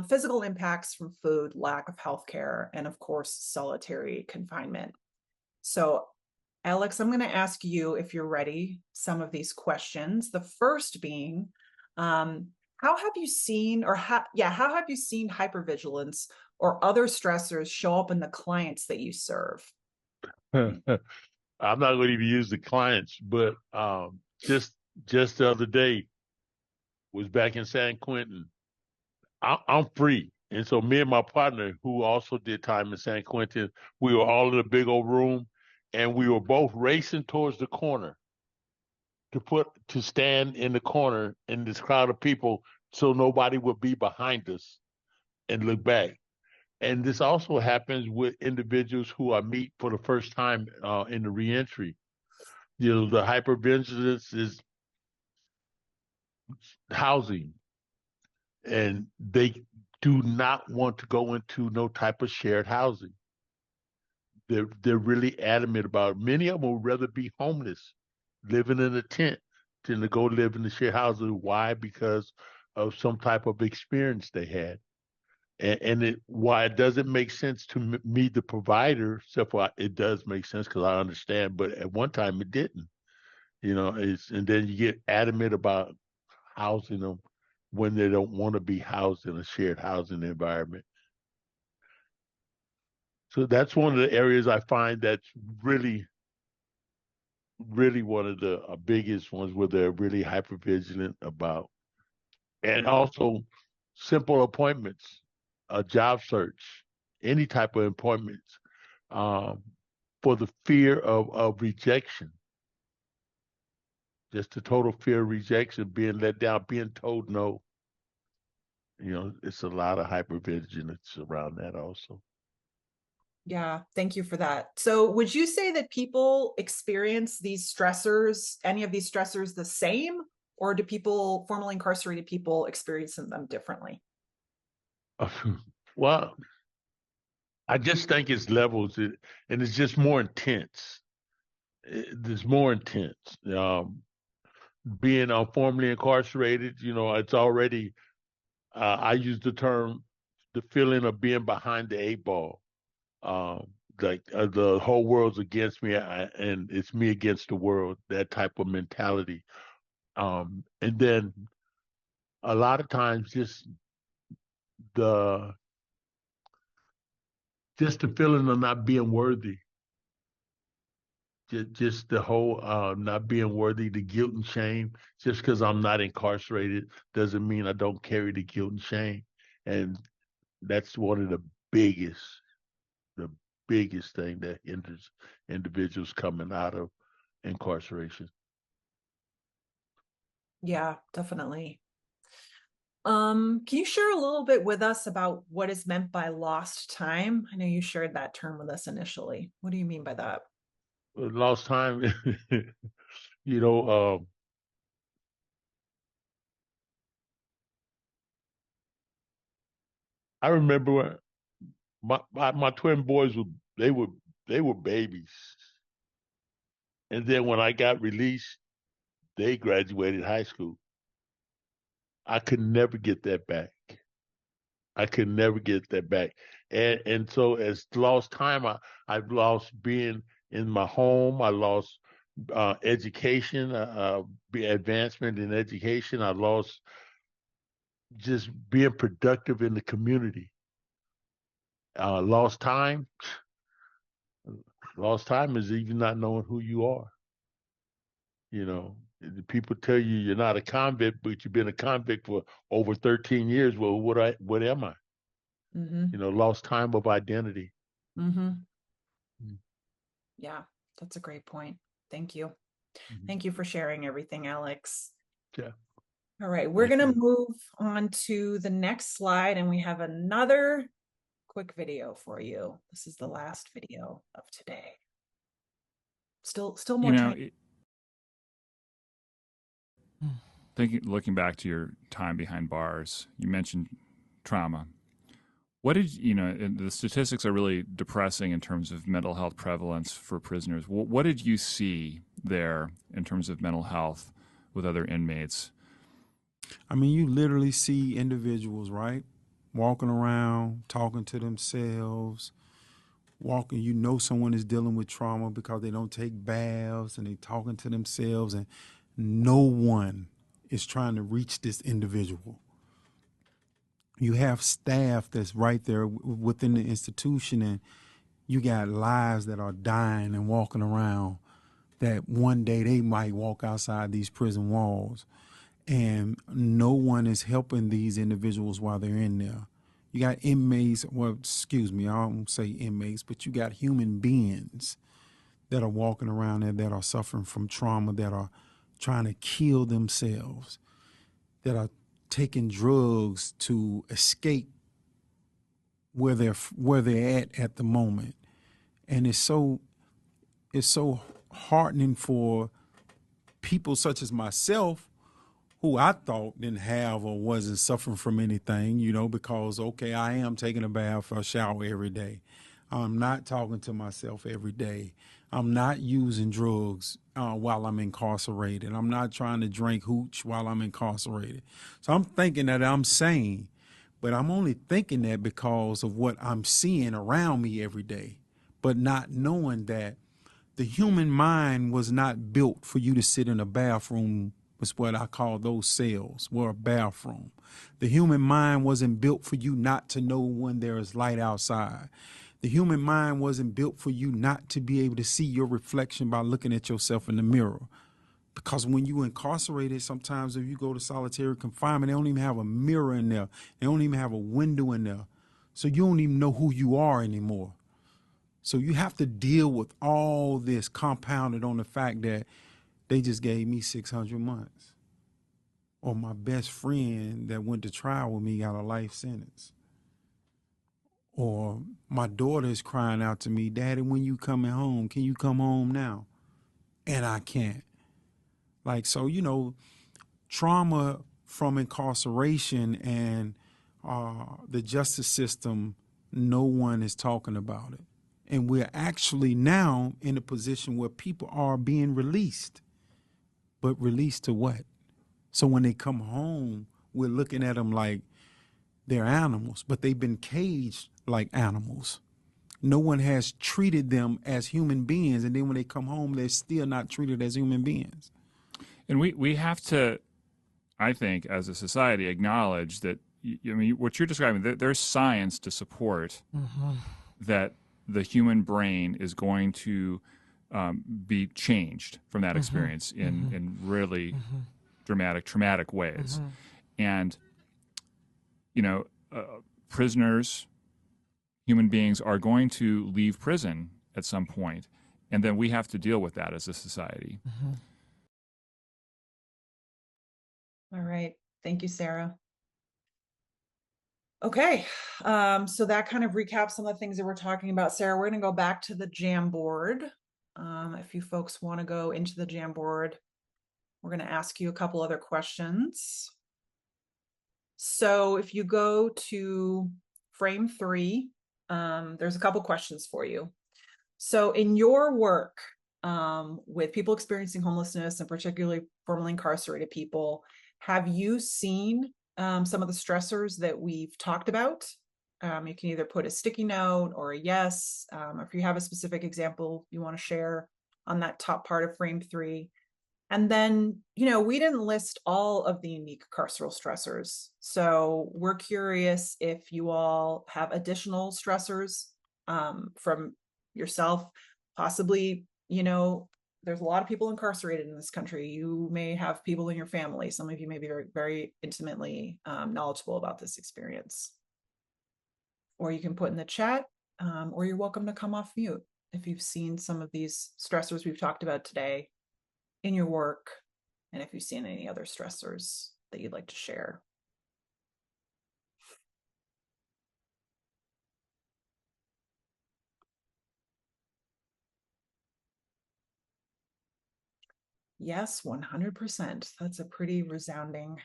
physical impacts from food, lack of healthcare, and of course, solitary confinement. So Alex, I'm going to ask you, if you're ready, some of these questions. The first being, how have you seen, or how have you seen hypervigilance or other stressors show up in the clients that you serve? I'm not going to even use the clients, but just the other day was back in San Quentin. I'm free. And so me and my partner, who also did time in San Quentin, we were all in a big old room, and we were both racing towards the corner to stand in the corner in this crowd of people so nobody would be behind us and look back. And this also happens with individuals who I meet for the first time in the reentry. You know, the hypervigilance is housing, and they do not want to go into no type of shared housing. They're really adamant about it. Many of them would rather be homeless, living in a tent, than to go live in the shared housing. Why? Because of some type of experience they had. And why it doesn't make sense to me, the provider, except for it does make sense because I understand, but at one time it didn't. You know, and then you get adamant about housing them when they don't want to be housed in a shared housing environment. So that's one of the areas I find that's really, really one of the biggest ones where they're really hypervigilant about. And also simple appointments, a job search, any type of appointments, for the fear of rejection. Just the total fear of rejection, being let down, being told no. You know, it's a lot of hypervigilance around that also. Yeah, thank you for that. So would you say that people experience these stressors, any of these stressors, the same, or do people, formerly incarcerated people, experience them differently? Well, I just think it's levels, and it's just more intense. It's more intense. Being formerly incarcerated, you know, it's already, I use the term, the feeling of being behind the 8 ball. like the whole world's against me, and it's me against the world. That type of mentality. And then a lot of times, the the feeling of not being worthy. Just the whole not being worthy, the guilt and shame. Just because I'm not incarcerated doesn't mean I don't carry the guilt and shame. And that's one of the biggest thing that hinders individuals coming out of incarceration. Yeah, definitely. Can you share a little bit with us about what is meant by lost time? I know you shared that term with us initially. What do you mean by that? Lost time, you know, I remember when my twin boys they were babies, and then when I got released, they graduated high school. I could never get that back. I could never get that back. And so as lost time, I've lost being in my home. I lost education, advancement in education. I lost just being productive in the community. Lost time. Lost time is even not knowing who you are. You know, people tell you you're not a convict, but you've been a convict for over 13 years. Well, what am I? Mm-hmm. You know, lost time of identity. Mm-hmm. Yeah, that's a great point. Thank you. Mm-hmm. Thank you for sharing everything, Alex. Yeah. All right, we're going to move on to the next slide, and we have another quick video for you. This is the last video of today. Still more time. Looking back to your time behind bars, you mentioned trauma. What did the statistics are really depressing in terms of mental health prevalence for prisoners. What did you see there in terms of mental health with other inmates? I mean, you literally see individuals, right, walking around, talking to themselves, someone is dealing with trauma because they don't take baths and they talking to themselves, and no one is trying to reach this individual. You have staff that's right there within the institution, and you got lives that are dying and walking around that one day they might walk outside these prison walls, and no one is helping these individuals while they're in there. You got inmates, I don't say inmates, but you got human beings that are walking around there that are suffering from trauma, that are trying to kill themselves, that are taking drugs to escape where they're at the moment. And it's so heartening for people such as myself, who I thought didn't have or wasn't suffering from anything, because, okay, I am taking a bath or a shower every day. I'm not talking to myself every day. I'm not using drugs while I'm incarcerated. I'm not trying to drink hooch while I'm incarcerated. So I'm thinking that I'm sane, but I'm only thinking that because of what I'm seeing around me every day, but not knowing that the human mind was not built for you to sit in a bathroom. Was what I call those cells, or a bathroom. The human mind wasn't built for you not to know when there is light outside. The human mind wasn't built for you not to be able to see your reflection by looking at yourself in the mirror. Because when you incarcerated, sometimes if you go to solitary confinement, they don't even have a mirror in there. They don't even have a window in there. So you don't even know who you are anymore. So you have to deal with all this compounded on the fact that they just gave me 600 months. Or my best friend that went to trial with me got a life sentence. Or my daughter is crying out to me, Daddy, when you coming home? Can you come home now? And I can't. Trauma from incarceration and the justice system, no one is talking about it. And we're actually now in a position where people are being released. But released to what? So when they come home, we're looking at them like they're animals, but they've been caged like animals. no one has treated them as human beings. And then when they come home, they're still not treated as human beings. And we have to, I think, as a society, acknowledge that, I mean, what you're describing, there's science to support that the human brain is going to be changed from that experience in really dramatic, traumatic ways. And, you know, prisoners, human beings are going to leave prison at some point, and then we have to deal with that as a society. All right. Thank you, Sarah. Okay. So that kind of recaps some of the things that we're talking about. Sarah, we're going to go back to the Jamboard. If you folks want to go into the Jamboard, we're going to ask you a couple other questions. So if you go to frame 3, there's a couple questions for you. So in your work with people experiencing homelessness, and particularly formerly incarcerated people, have you seen some of the stressors that we've talked about? You can either put a sticky note or a yes, or if you have a specific example you want to share on that top part of frame 3. And then, you know, we didn't list all of the unique carceral stressors. So we're curious if you all have additional stressors from yourself, possibly, you know, there's a lot of people incarcerated in this country. You may have people in your family. Some of you may be very, very intimately knowledgeable about this experience. Or you can put in the chat, or you're welcome to come off mute if you've seen some of these stressors we've talked about today in your work, and if you've seen any other stressors that you'd like to share. Yes, 100%. That's a pretty resounding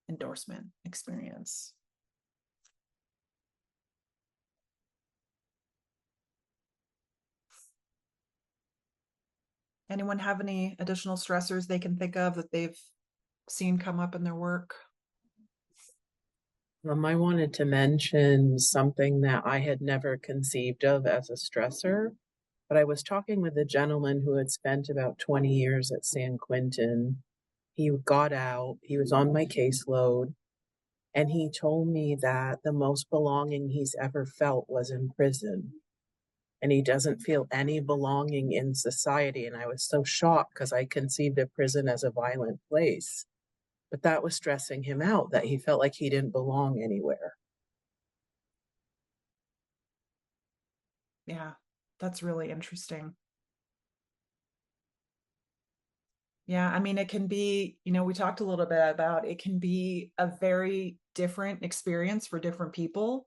endorsement experience. Anyone have any additional stressors they can think of that they've seen come up in their work? I wanted to mention something that I had never conceived of as a stressor, but I was talking with a gentleman who had spent about 20 years at San Quentin. He got out, he was on my caseload, and he told me that the most belonging he's ever felt was in prison. And he doesn't feel any belonging in society. And I was so shocked because I conceived of prison as a violent place. But that was stressing him out, that he felt like he didn't belong anywhere. Yeah, that's really interesting. Yeah, I mean, it can be, you know, we talked a little bit about it can be a very different experience for different people.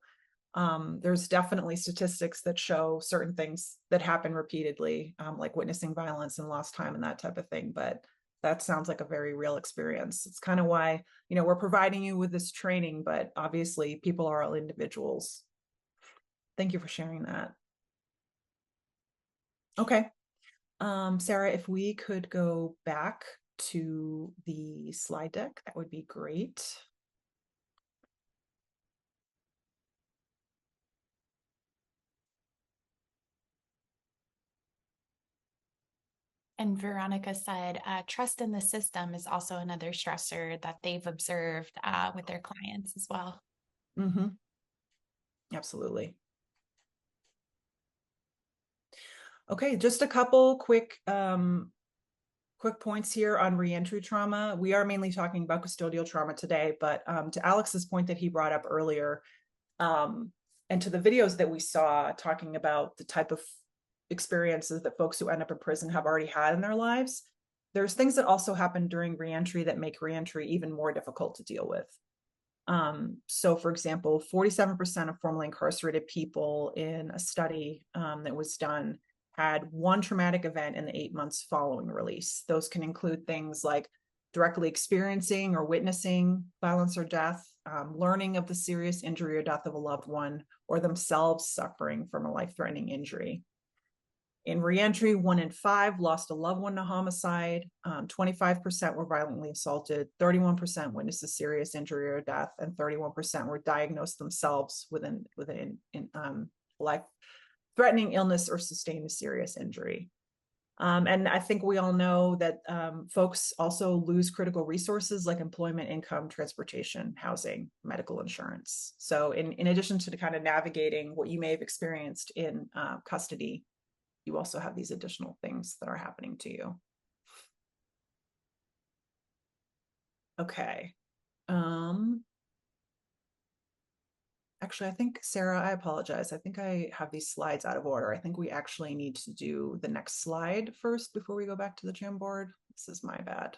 There's definitely statistics that show certain things that happen repeatedly, like witnessing violence and lost time and that type of thing. But that sounds like a very real experience. It's kind of why, you know, we're providing you with this training, but obviously people are all individuals. Thank you for sharing that. Okay. Sarah, if we could go back to the slide deck, that would be great. And Veronica said, trust in the system is also another stressor that they've observed with their clients as well. Mm-hmm. Absolutely. Okay, just a couple quick points here on reentry trauma. We are mainly talking about custodial trauma today, but to Alex's point that he brought up earlier, and to the videos that we saw talking about the type of experiences that folks who end up in prison have already had in their lives, there's things that also happen during reentry that make reentry even more difficult to deal with. So for example, 47% of formerly incarcerated people in a study that was done had one traumatic event in the 8 months following release. Those can include things like directly experiencing or witnessing violence or death, learning of the serious injury or death of a loved one, or themselves suffering from a life-threatening injury. In reentry, 1 in 5 lost a loved one to homicide, 25% were violently assaulted, 31% witnessed a serious injury or death, and 31% were diagnosed themselves with a threatening illness or sustain a serious injury. And I think we all know that folks also lose critical resources like employment, income, transportation, housing, medical insurance. So in addition to the kind of navigating what you may have experienced in custody, you also have these additional things that are happening to you. Okay. Actually, I think, Sarah, I apologize. I think I have these slides out of order. I think we actually need to do the next slide first before we go back to the Jamboard. This is my bad.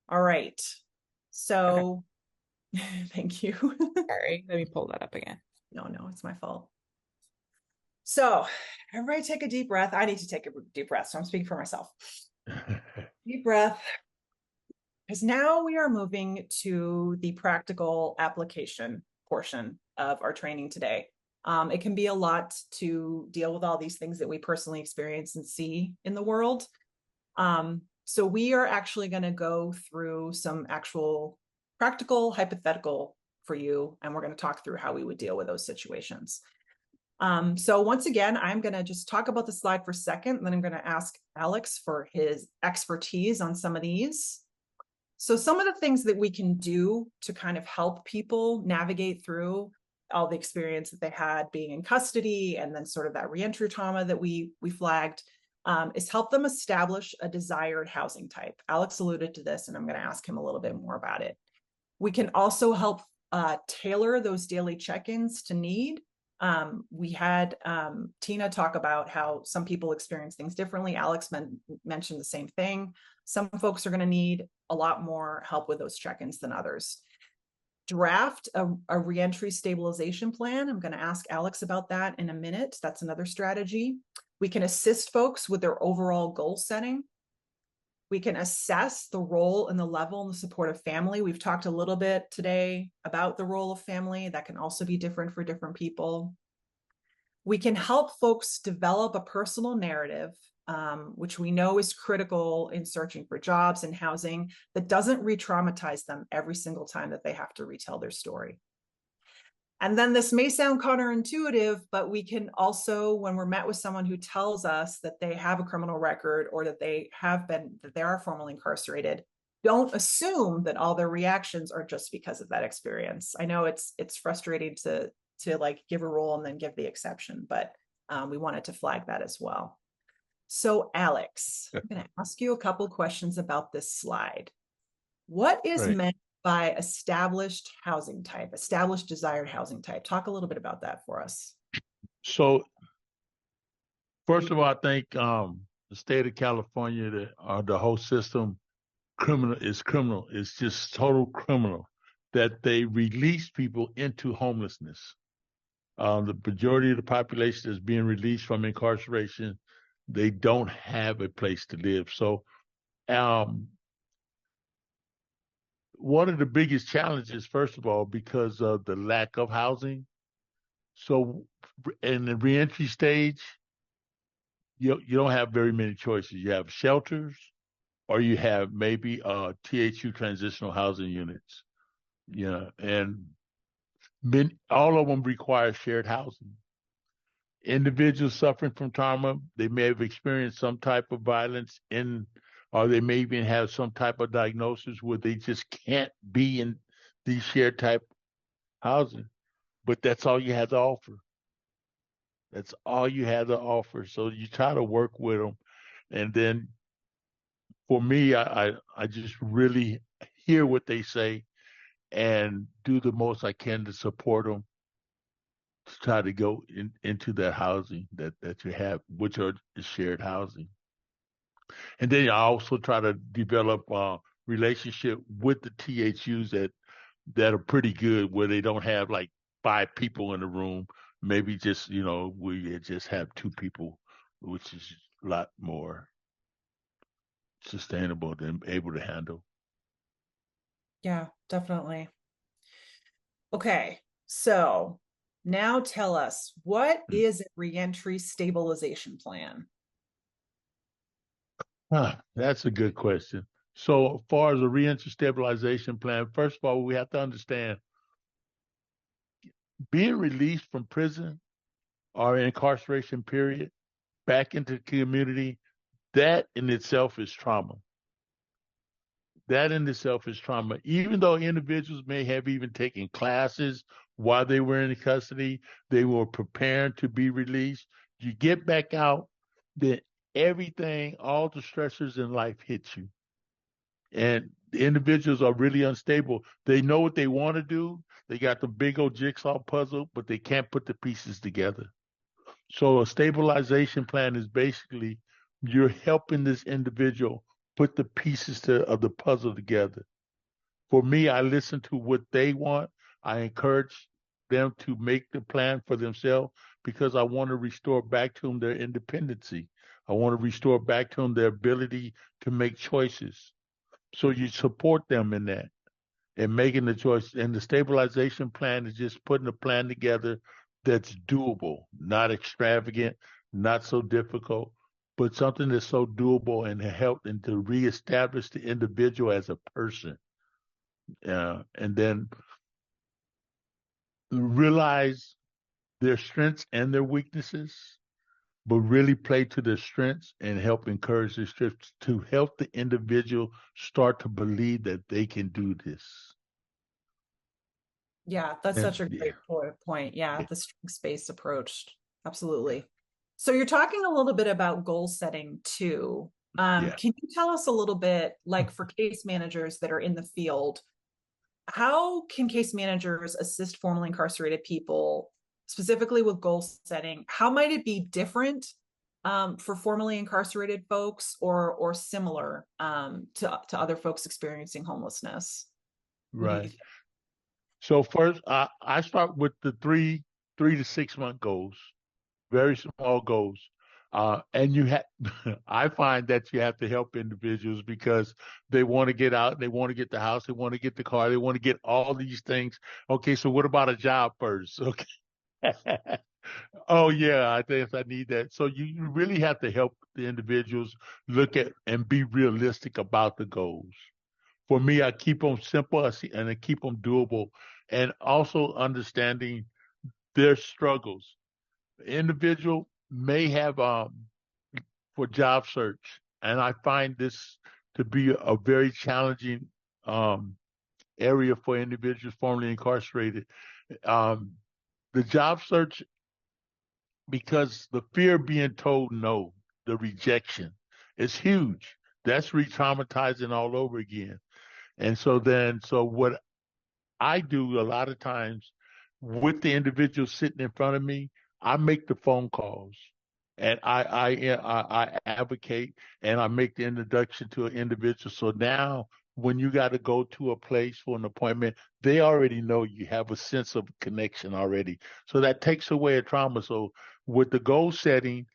All right. So, okay. Thank you. Sorry, let me pull that up again. No, it's my fault. So, everybody take a deep breath. I need to take a deep breath, so I'm speaking for myself. Deep breath. Because now we are moving to the practical application portion of our training today. It can be a lot to deal with all these things that we personally experience and see in the world. So we are actually going to go through some actual practical hypothetical for you, and we're going to talk through how we would deal with those situations. So once again, I'm going to just talk about the slide for a second, and then I'm going to ask Alex for his expertise on some of these. So some of the things that we can do to kind of help people navigate through all the experience that they had being in custody and then sort of that reentry trauma that we flagged is help them establish a desired housing type. Alex alluded to this, and I'm going to ask him a little bit more about it. We can also help tailor those daily check-ins to need. We had Tina talk about how some people experience things differently. Alex mentioned the same thing. Some folks are going to need a lot more help with those check-ins than others. Draft a reentry stabilization plan. I'm going to ask Alex about that in a minute. That's another strategy. We can assist folks with their overall goal setting. We can assess the role and the level and the support of family. We've talked a little bit today about the role of family. That can also be different for different people. We can help folks develop a personal narrative, which we know is critical in searching for jobs and housing, that doesn't re-traumatize them every single time that they have to retell their story. And then this may sound counterintuitive, but we can also, when we're met with someone who tells us that they have a criminal record or that they are formerly incarcerated, don't assume that all their reactions are just because of that experience. I know it's frustrating to like give a rule and then give the exception, but we wanted to flag that as well. So Alex, I'm going to ask you a couple questions about this slide. What is meant by established housing type, established desired housing type? Talk a little bit about that for us. So first of all, I think the state of California, the whole system is criminal. It's just total criminal that they release people into homelessness. The majority of the population is being released from incarceration. They don't have a place to live. So one of the biggest challenges, first of all, because of the lack of housing. So in the reentry stage, you don't have very many choices. You have shelters, or you have maybe THU transitional housing units. And all of them require shared housing. Individuals suffering from trauma, they may have experienced some type of violence or they may even have some type of diagnosis where they just can't be in these shared type housing. But that's all you have to offer. That's all you have to offer. So you try to work with them. And then for me, I just really hear what they say and do the most I can to support them to try to go into that housing that you have, which are shared housing. And then I also try to develop a relationship with the THUs that are pretty good, where they don't have like 5 people in the room. Maybe just, we just have 2 people, which is a lot more sustainable than able to handle. Yeah, definitely. Okay, so now tell us, what is a reentry stabilization plan? That's a good question. So as far as a reentry stabilization plan, first of all, we have to understand being released from prison or incarceration period back into the community, that in itself is trauma. That in itself is trauma. Even though individuals may have even taken classes while they were in custody, they were preparing to be released. You get back out, then everything, all the stressors in life hit you. And the individuals are really unstable. They know what they want to do. They got the big old jigsaw puzzle, but they can't put the pieces together. So a stabilization plan is basically you're helping this individual put the pieces of the puzzle together. For me, I listen to what they want. I encourage them to make the plan for themselves because I want to restore back to them their independency. I want to restore back to them their ability to make choices. So you support them in that and making the choice. And the stabilization plan is just putting a plan together that's doable, not extravagant, not so difficult, but something that's so doable and help and to reestablish the individual as a person. And then realize their strengths and their weaknesses, but really play to their strengths and help encourage their strengths to help the individual start to believe that they can do this. Yeah, that's such a great point. Yeah, the strengths-based approach. Absolutely. So you're talking a little bit about goal setting too. Can you tell us a little bit, like for case managers that are in the field, how can case managers assist formerly incarcerated people, specifically with goal setting? How might it be different for formerly incarcerated folks or similar to other folks experiencing homelessness? Right. So first, I start with the 3 to 6 month goals, very small goals. And you have, I find that you have to help individuals because they want to get out, they want to get the house, they want to get the car, they want to get all these things. Okay, so what about a job first? Okay. Oh yeah, I think I need that. So you really have to help the individuals look at and be realistic about the goals. For me, I keep them simple and I keep them doable, and also understanding their struggles. The individual may have for job search, and I find this to be a very challenging area for individuals formerly incarcerated. The job search, because the fear of being told no, the rejection, is huge. That's re-traumatizing all over again. And so what I do a lot of times with the individual sitting in front of me, I make the phone calls and I advocate and I make the introduction to an individual. So now when you got to go to a place for an appointment, they already know you have a sense of connection already. So that takes away a trauma. So with the goal setting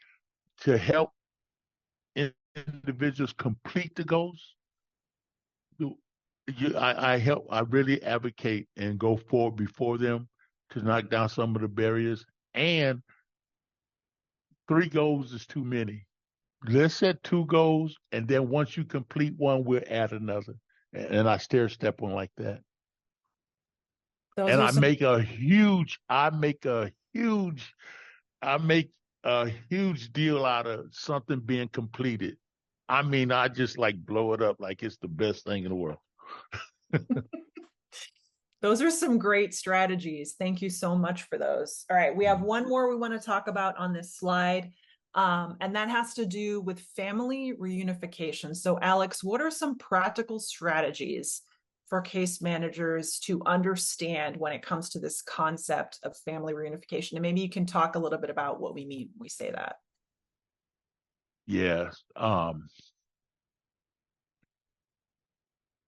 to help individuals complete the goals, I really advocate and go forward before them to knock down some of the barriers. And 3 goals is too many. Let's set 2 goals, and then once you complete one, we'll add another. And I stair step one like that. I make a huge deal out of something being completed. I mean, I just like blow it up like it's the best thing in the world. Those are some great strategies. Thank you so much for those. All right, we have one more we want to talk about on this slide, and that has to do with family reunification. So Alex, what are some practical strategies for case managers to understand when it comes to this concept of family reunification? And maybe you can talk a little bit about what we mean when we say that. Yes.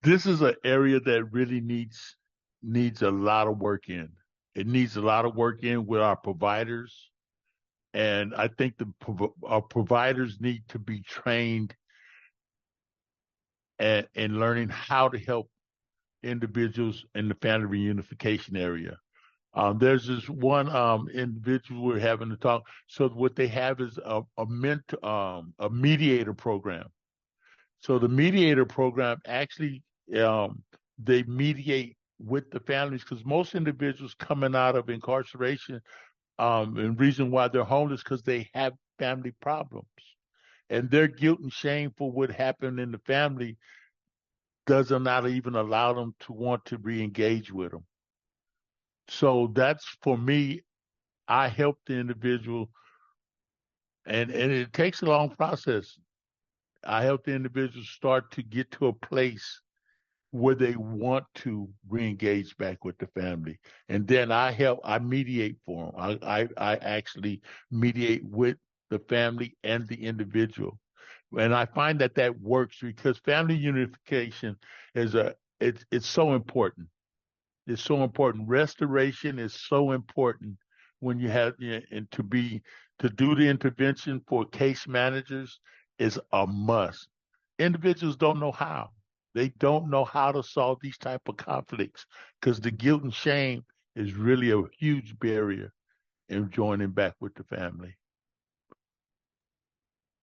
This is an area that really needs a lot of work in. It needs a lot of work in with our providers. And I think our providers need to be trained in learning how to help individuals in the family reunification area. There's this one individual we're having to talk. So what they have is a mediator program. So the mediator program actually they mediate with the families because most individuals coming out of incarceration And reason why they're homeless because they have family problems, and their guilt and shame for what happened in the family does not even allow them to want to re-engage with them. So that's, for me, I help the individual, and it takes a long process. I help the individual start to get to a place where they want to re-engage back with the family. And then I mediate for them. I actually mediate with the family and the individual. And I find that works because family unification it's so important. It's so important. Restoration is so important when you have, and to do the intervention for case managers is a must. Individuals don't know how. They don't know how to solve these type of conflicts because the guilt and shame is really a huge barrier in joining back with the family.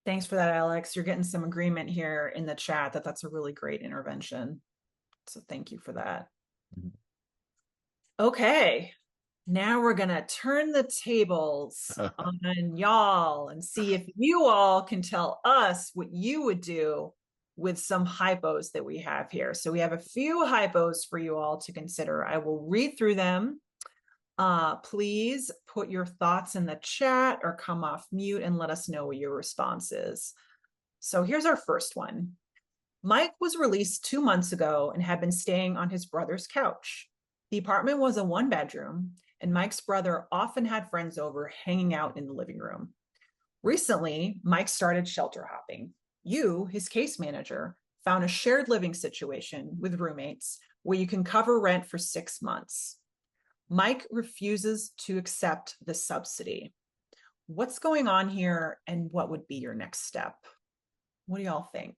Thanks for that, Alex. You're getting some agreement here in the chat that that's a really great intervention. So thank you for that. Mm-hmm. Okay, now we're gonna turn the tables on y'all and see if you all can tell us what you would do with some hypos that we have here. So we have a few hypos for you all to consider. I will read through them. Please put your thoughts in the chat or come off mute and let us know what your response is. So here's our first one. Mike was released 2 months ago and had been staying on his brother's couch. The apartment was a 1-bedroom, and Mike's brother often had friends over hanging out in the living room. Recently, Mike started shelter hopping. You, his case manager, found a shared living situation with roommates where you can cover rent for 6 months. Mike refuses to accept the subsidy. What's going on here, and what would be your next step? What do y'all think?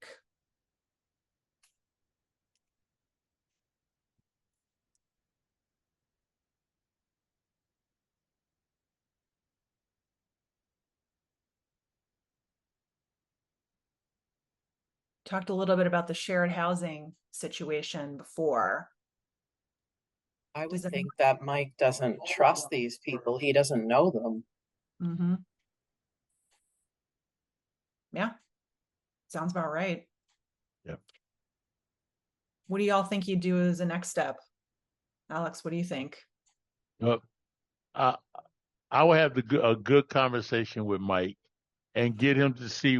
Talked a little bit about the shared housing situation before. I would think that Mike doesn't trust these people. He doesn't know them. Mm-hmm. Yeah, sounds about right. Yep. What do y'all think you'd do as a next step? Alex, what do you think? Well, I will have a good conversation with Mike and get him to see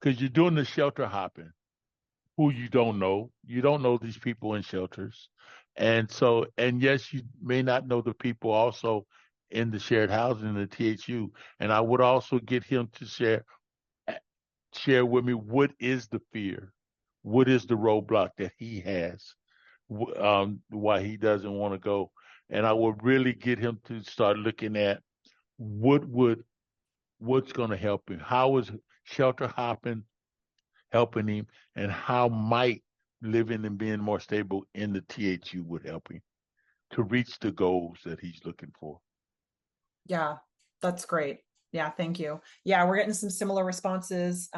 because you're doing the shelter hopping, who you don't know. You don't know these people in shelters. And yes, you may not know the people also in the shared housing in the THU. And I would also get him to share with me what is the fear, what is the roadblock that he has, why he doesn't want to go. And I would really get him to start looking at what's going to help him. How is shelter hopping helping him, and how might living and being more stable in the THU would help him to reach the goals that he's looking for. Yeah, that's great. Yeah, thank you. Yeah, we're getting some similar responses,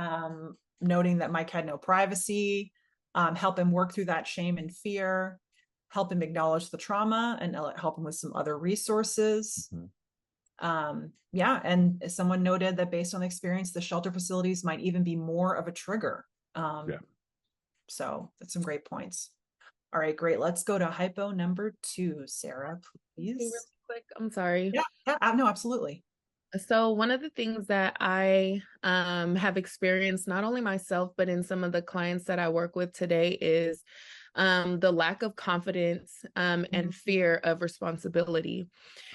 noting that Mike had no privacy, help him work through that shame and fear, help him acknowledge the trauma, and help him with some other resources. Mm-hmm. Yeah, and someone noted that based on the experience, the shelter facilities might even be more of a trigger. Yeah. So that's some great points. All right, great. Let's go to hypo number 2, Sarah, please. Really quick, I'm sorry. Yeah, no, absolutely. So one of the things that I have experienced, not only myself, but in some of the clients that I work with today, is the lack of confidence and fear of responsibility.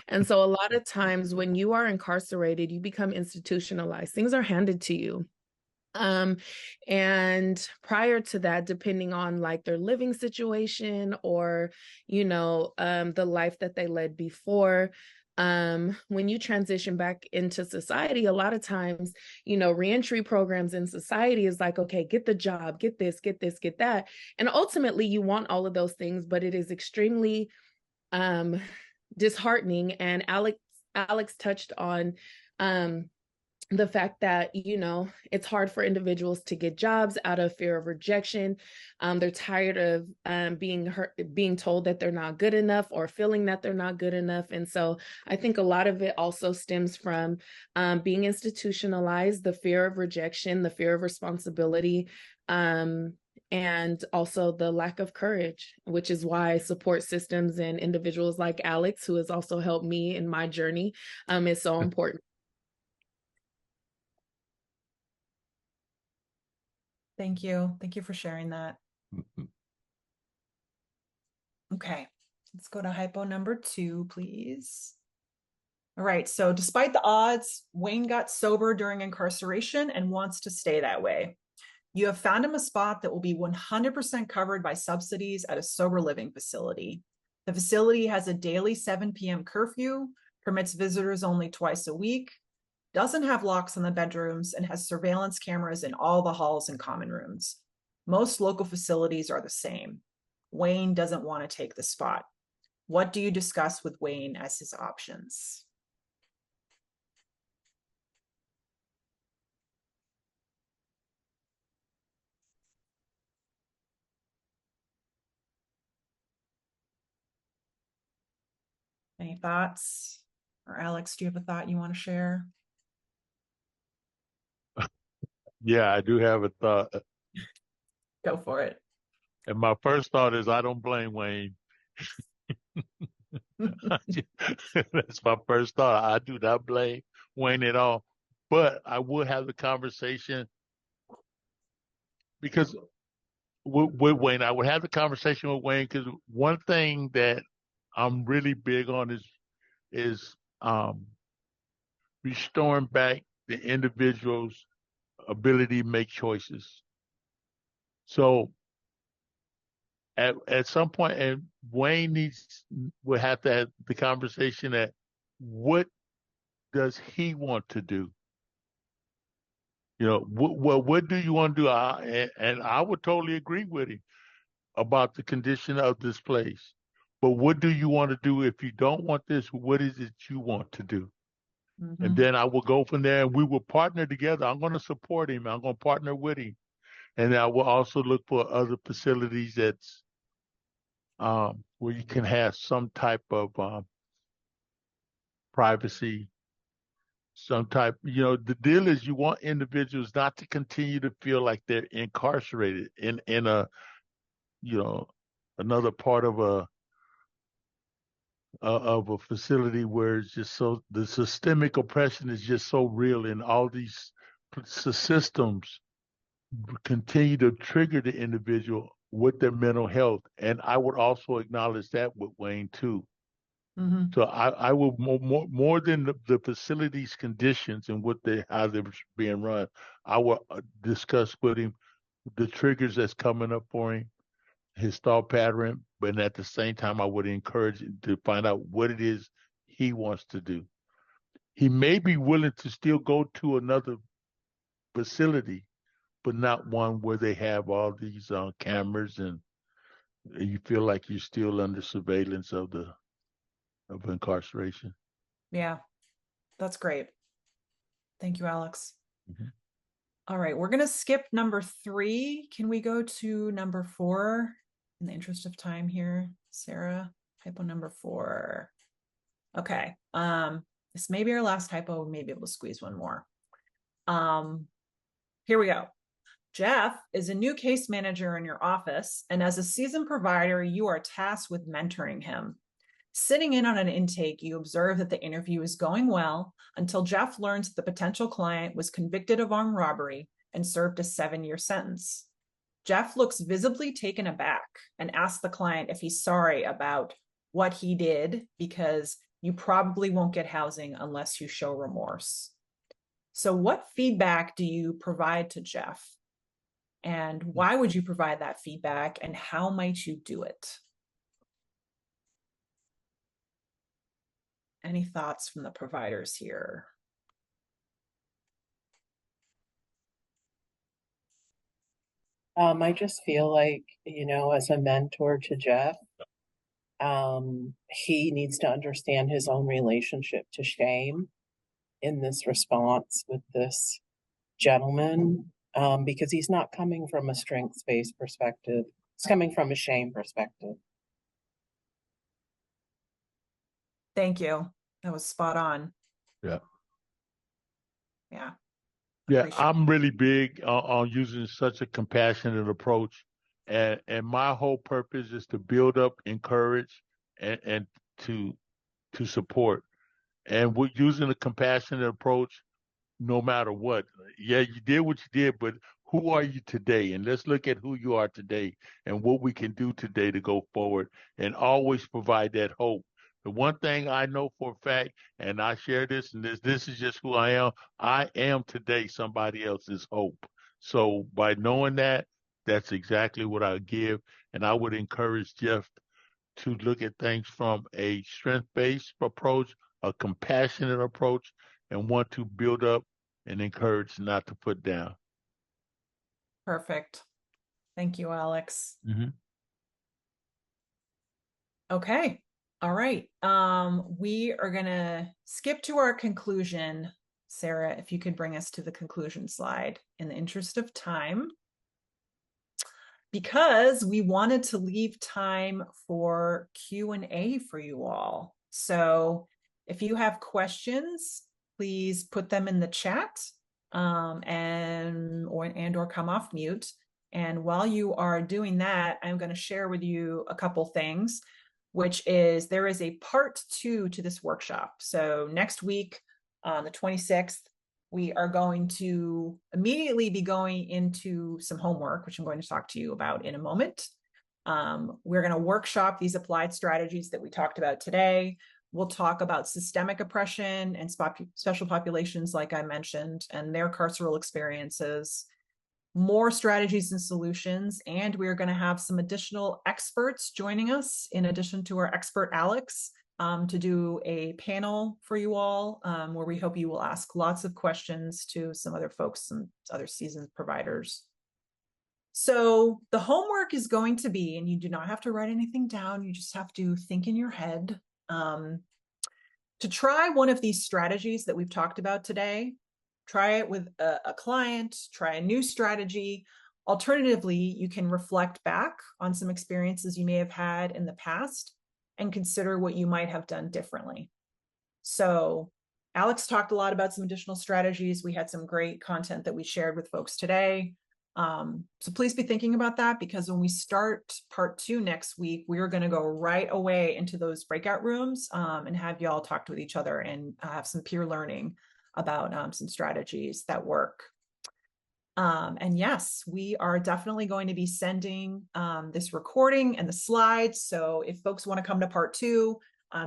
And so a lot of times when you are incarcerated, you become institutionalized. Things are handed to you. And prior to that, depending on like their living situation or, the life that they led before, when you transition back into society, a lot of times, reentry programs in society is like, okay, get the job, get this, get that. And ultimately you want all of those things, but it is extremely disheartening. And Alex touched on the fact that, you know, it's hard for individuals to get jobs out of fear of rejection. They're tired of being told that they're not good enough or feeling that they're not good enough. And so I think a lot of it also stems from being institutionalized, the fear of rejection, the fear of responsibility, and also the lack of courage, which is why support systems and individuals like Alex, who has also helped me in my journey, is so important. Thank you. Thank you for sharing that. Okay, let's go to hypo number 2, please. All right, so despite the odds, Wayne got sober during incarceration and wants to stay that way. You have found him a spot that will be 100% covered by subsidies at a sober living facility. The facility has a daily 7 p.m. curfew, permits visitors only twice a week, doesn't have locks on the bedrooms, and has surveillance cameras in all the halls and common rooms. Most local facilities are the same. Wayne doesn't want to take the spot. What do you discuss with Wayne as his options? Any thoughts? Or Alex, do you have a thought you want to share? Yeah, I do have a thought. Go for it. And my first thought is I don't blame Wayne. That's my first thought. I do not blame Wayne at all. But I would have the conversation because with Wayne, I would have the conversation with Wayne because one thing that I'm really big on is restoring back the individual's ability to make choices. So at some point, and Wayne will have to have the conversation at what does he want to do? You know, what do you want to do? And I would totally agree with him about the condition of this place. But what do you want to do if you don't want this? What is it you want to do? Mm-hmm. And then I will go from there and we will partner together. I'm going to support him. I'm going to partner with him. And I will also look for other facilities that's where you can have some type of privacy, some type, you know, the deal is you want individuals not to continue to feel like they're incarcerated in a, you know, another part of a facility where it's just so the systemic oppression is just so real, and all these systems continue to trigger the individual with their mental health. And I would also acknowledge that with Wayne too. Mm-hmm. So I will more than the facility's conditions and how they're being run, I will discuss with him the triggers that's coming up for him, his thought pattern, but at the same time, I would encourage him to find out what it is he wants to do. He may be willing to still go to another facility, but not one where they have all these cameras and you feel like you're still under surveillance of incarceration. Yeah, that's great. Thank you, Alex. Mm-hmm. All right, we're going to skip number 3. Can we go to number 4 in the interest of time here, Sarah? Hypo number 4. Okay, this may be our last hypo. We may be able to squeeze one more. Here we go. Jeff is a new case manager in your office, and as a seasoned provider, you are tasked with mentoring him. Sitting in on an intake, you observe that the interview is going well until Jeff learns that the potential client was convicted of armed robbery and served a 7-year sentence. Jeff looks visibly taken aback and asks the client if he's sorry about what he did because you probably won't get housing unless you show remorse. So what feedback do you provide to Jeff? And why would you provide that feedback, and how might you do it? Any thoughts from the providers here? I just feel like, you know, as a mentor to Jeff, he needs to understand his own relationship to shame in this response with this gentleman, because he's not coming from a strengths-based perspective. It's coming from a shame perspective. Thank you. That was spot on. Yeah. Yeah. Yeah, I'm really big on using such a compassionate approach. And my whole purpose is to build up, encourage, and to support. And with using a compassionate approach, no matter what. Yeah, you did what you did, but who are you today? And let's look at who you are today and what we can do today to go forward and always provide that hope. The one thing I know for a fact, and I share this, and this is just who I am today somebody else's hope. So by knowing that, that's exactly what I give. And I would encourage Jeff to look at things from a strength-based approach, a compassionate approach, and want to build up and encourage, not to put down. Perfect. Thank you, Alex. Mm-hmm. Okay. All right. We are going to skip to our conclusion. Sarah, if you could bring us to the conclusion slide in the interest of time, because we wanted to leave time for Q&A for you all. So if you have questions, please put them in the chat or come off mute. And while you are doing that, I'm going to share with you a couple things, which is there is a part 2 to this workshop. So next week on the 26th, we are going to immediately be going into some homework, which I'm going to talk to you about in a moment. We're going to workshop these applied strategies that we talked about today. We'll talk about systemic oppression and special populations, like I mentioned, and their carceral experiences, more strategies and solutions, and we're going to have some additional experts joining us, in addition to our expert Alex, to do a panel for you all, where we hope you will ask lots of questions to some other folks, some other seasoned providers. So the homework is going to be, and you do not have to write anything down, you just have to think in your head, to try one of these strategies that we've talked about today. Try it with a client, try a new strategy. Alternatively, you can reflect back on some experiences you may have had in the past and consider what you might have done differently. So Alex talked a lot about some additional strategies. We had some great content that we shared with folks today. So please be thinking about that, because when we start part 2 next week, we're going to go right away into those breakout rooms and have y'all talk with each other and have some peer learning about some strategies that work. And yes, we are definitely going to be sending this recording and the slides. So if folks want to come to part 2,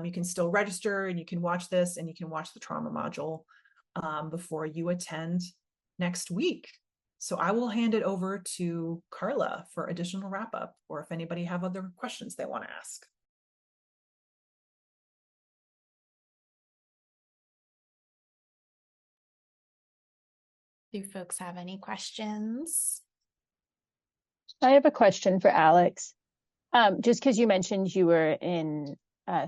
you can still register and you can watch this, and you can watch the trauma module before you attend next week. So I will hand it over to Carla for additional wrap up, or if anybody have other questions they want to ask. Do folks have any questions? I have a question for Alex. Just because you mentioned you were in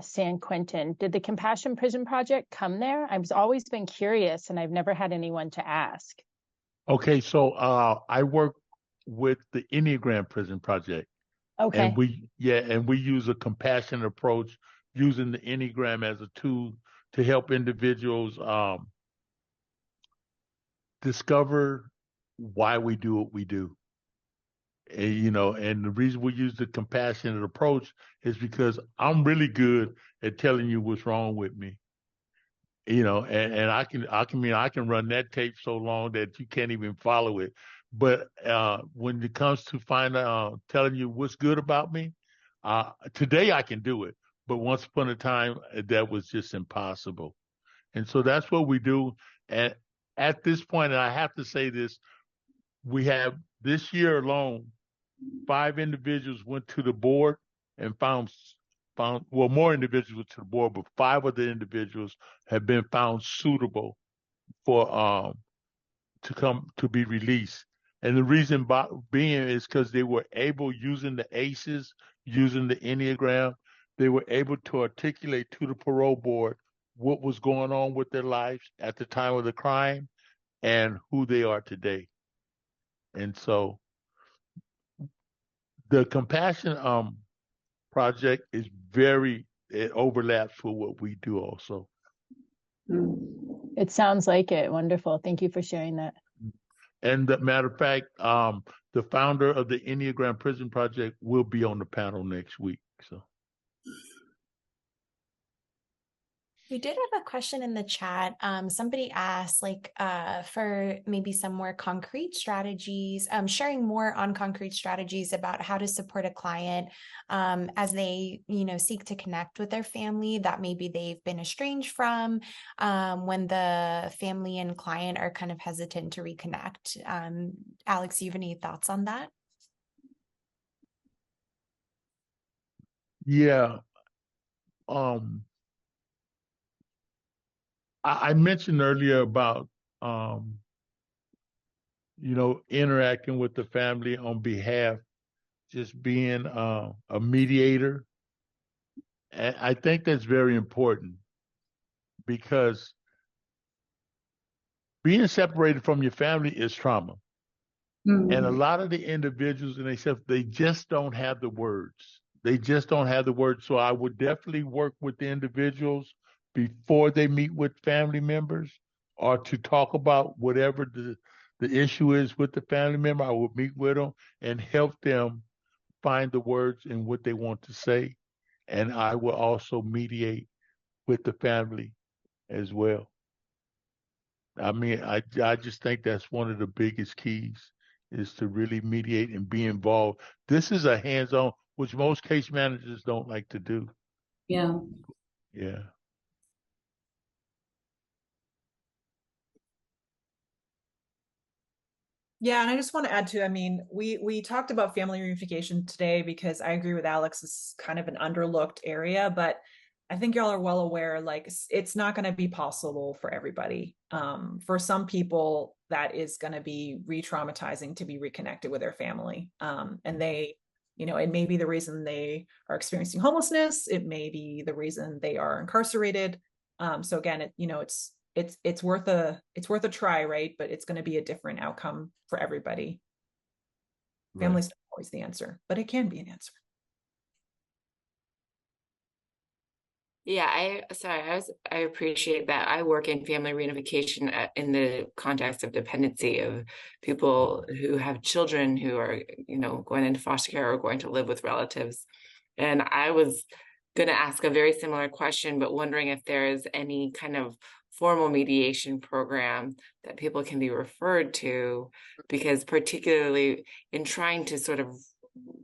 San Quentin, did the Compassion Prison Project come there? I've always been curious, and I've never had anyone to ask. Okay, so I work with the Enneagram Prison Project. Okay. And we use a compassionate approach, using the Enneagram as a tool to help individuals discover why we do what we do. And, and the reason we use the compassionate approach is because I'm really good at telling you what's wrong with me. And I can run that tape so long that you can't even follow it. But when it comes to telling you what's good about me, today I can do it. But once upon a time, that was just impossible. And so that's what we do. And at this point, and I have to say this, we have this year alone, 5 individuals went to the board and found more individuals went to the board, but 5 of the individuals have been found suitable for to be released. And the reason being is because they were able, using the ACEs, using the Enneagram, they were able to articulate to the parole board what was going on with their lives at the time of the crime and who they are today. And so the compassion project is it overlaps with what we do also. It sounds like it. Wonderful. Thank you for sharing that. And the matter of fact, the founder of the Enneagram Prison Project will be on the panel next week. So we did have a question in the chat. Somebody asked, for maybe some more concrete strategies, sharing more on concrete strategies about how to support a client as they, seek to connect with their family that maybe they've been estranged from, when the family and client are kind of hesitant to reconnect. Alex, you have any thoughts on that? Yeah. I mentioned earlier about, interacting with the family on behalf, just being a mediator. And I think that's very important because being separated from your family is trauma. Mm-hmm. And a lot of the individuals in themselves, they just don't have the words. So I would definitely work with the individuals before they meet with family members or to talk about whatever the issue is with the family member. I would meet with them and help them find the words and what they want to say. And I will also mediate with the family as well. I mean, I just think that's one of the biggest keys is to really mediate and be involved. This is a hands-on, which most case managers don't like to do. Yeah. Yeah. Yeah, and I just want to add to, we talked about family reunification today because I agree with Alex, it's kind of an underlooked area, but I think y'all are well aware, it's not going to be possible for everybody. For some people, that is going to be re-traumatizing to be reconnected with their family. And they, it may be the reason they are experiencing homelessness. It may be the reason they are incarcerated. So again, it's worth a try, right? But it's going to be a different outcome for everybody. Right. Family's not always the answer, but it can be an answer. Yeah, I appreciate that. I work in family reunification in the context of dependency of people who have children who are, going into foster care or going to live with relatives. And I was going to ask a very similar question, but wondering if there is any kind of formal mediation program that people can be referred to, because particularly in trying to sort of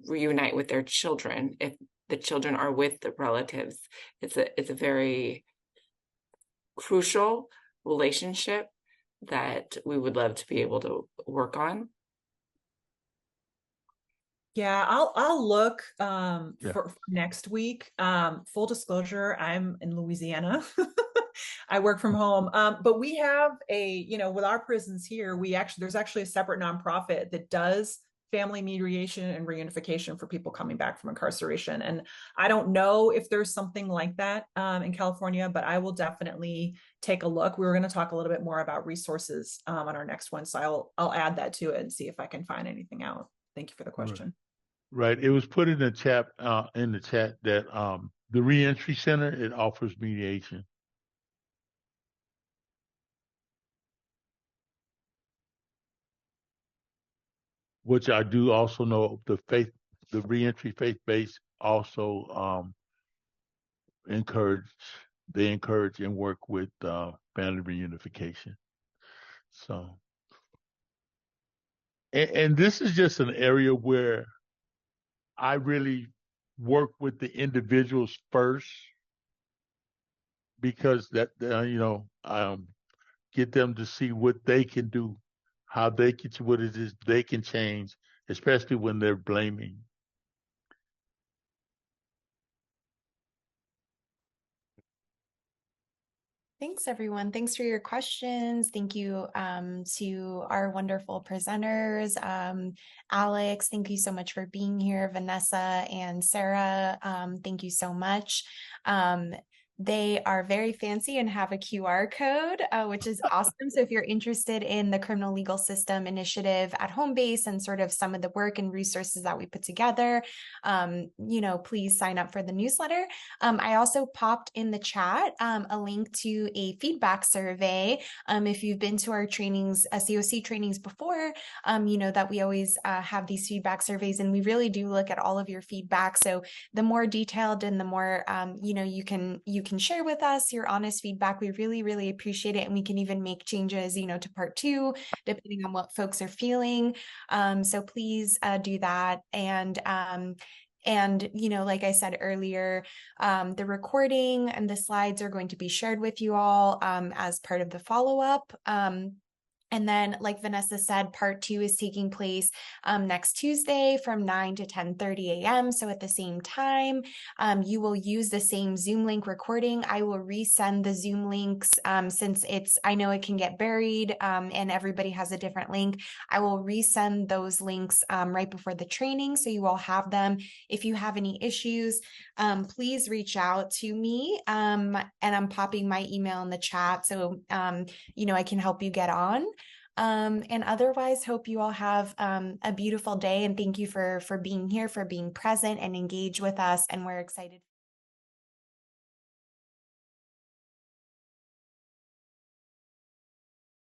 reunite with their children, if the children are with the relatives, it's a very crucial relationship that we would love to be able to work on. Yeah, I'll look for next week. Full disclosure, I'm in Louisiana. I work from home. But we have with our prisons here, there's actually a separate nonprofit that does family mediation and reunification for people coming back from incarceration. And I don't know if there's something like that in California, but I will definitely take a look. We were going to talk a little bit more about resources on our next one. So I'll add that to it and see if I can find anything out. Thank you for the question. Right. It was put in the chat that the reentry center, it offers mediation. Which I do also know the reentry faith-based also encourage and work with family reunification. So, and this is just an area where I really work with the individuals first, because that get them to see what they can do, how they can, what it is they can change, especially when they're blaming. Thanks, everyone. Thanks for your questions. Thank you to our wonderful presenters. Alex, thank you so much for being here. Vanessa and Sarah, thank you so much. They are very fancy and have a QR code, which is awesome. So if you're interested in the criminal legal system initiative at Homebase and sort of some of the work and resources that we put together, please sign up for the newsletter. I also popped in the chat a link to a feedback survey. If you've been to our trainings, CoC trainings before, you know that we always have these feedback surveys, and we really do look at all of your feedback. So the more detailed and the more, you can share with us your honest feedback. We really, really appreciate it. And we can even make changes, to part 2, depending on what folks are feeling. So please do that. And, like I said earlier, the recording and the slides are going to be shared with you all as part of the follow-up. And then, like Vanessa said, part 2 is taking place next Tuesday from 9 to 10:30 a.m. So at the same time, you will use the same Zoom link recording. I will resend the Zoom links since I know it can get buried and everybody has a different link. I will resend those links right before the training, so you all have them. If you have any issues, please reach out to me, and I'm popping my email in the chat so I can help you get on. And otherwise, hope you all have a beautiful day, and thank you for being here, for being present and engaged with us, and we're excited.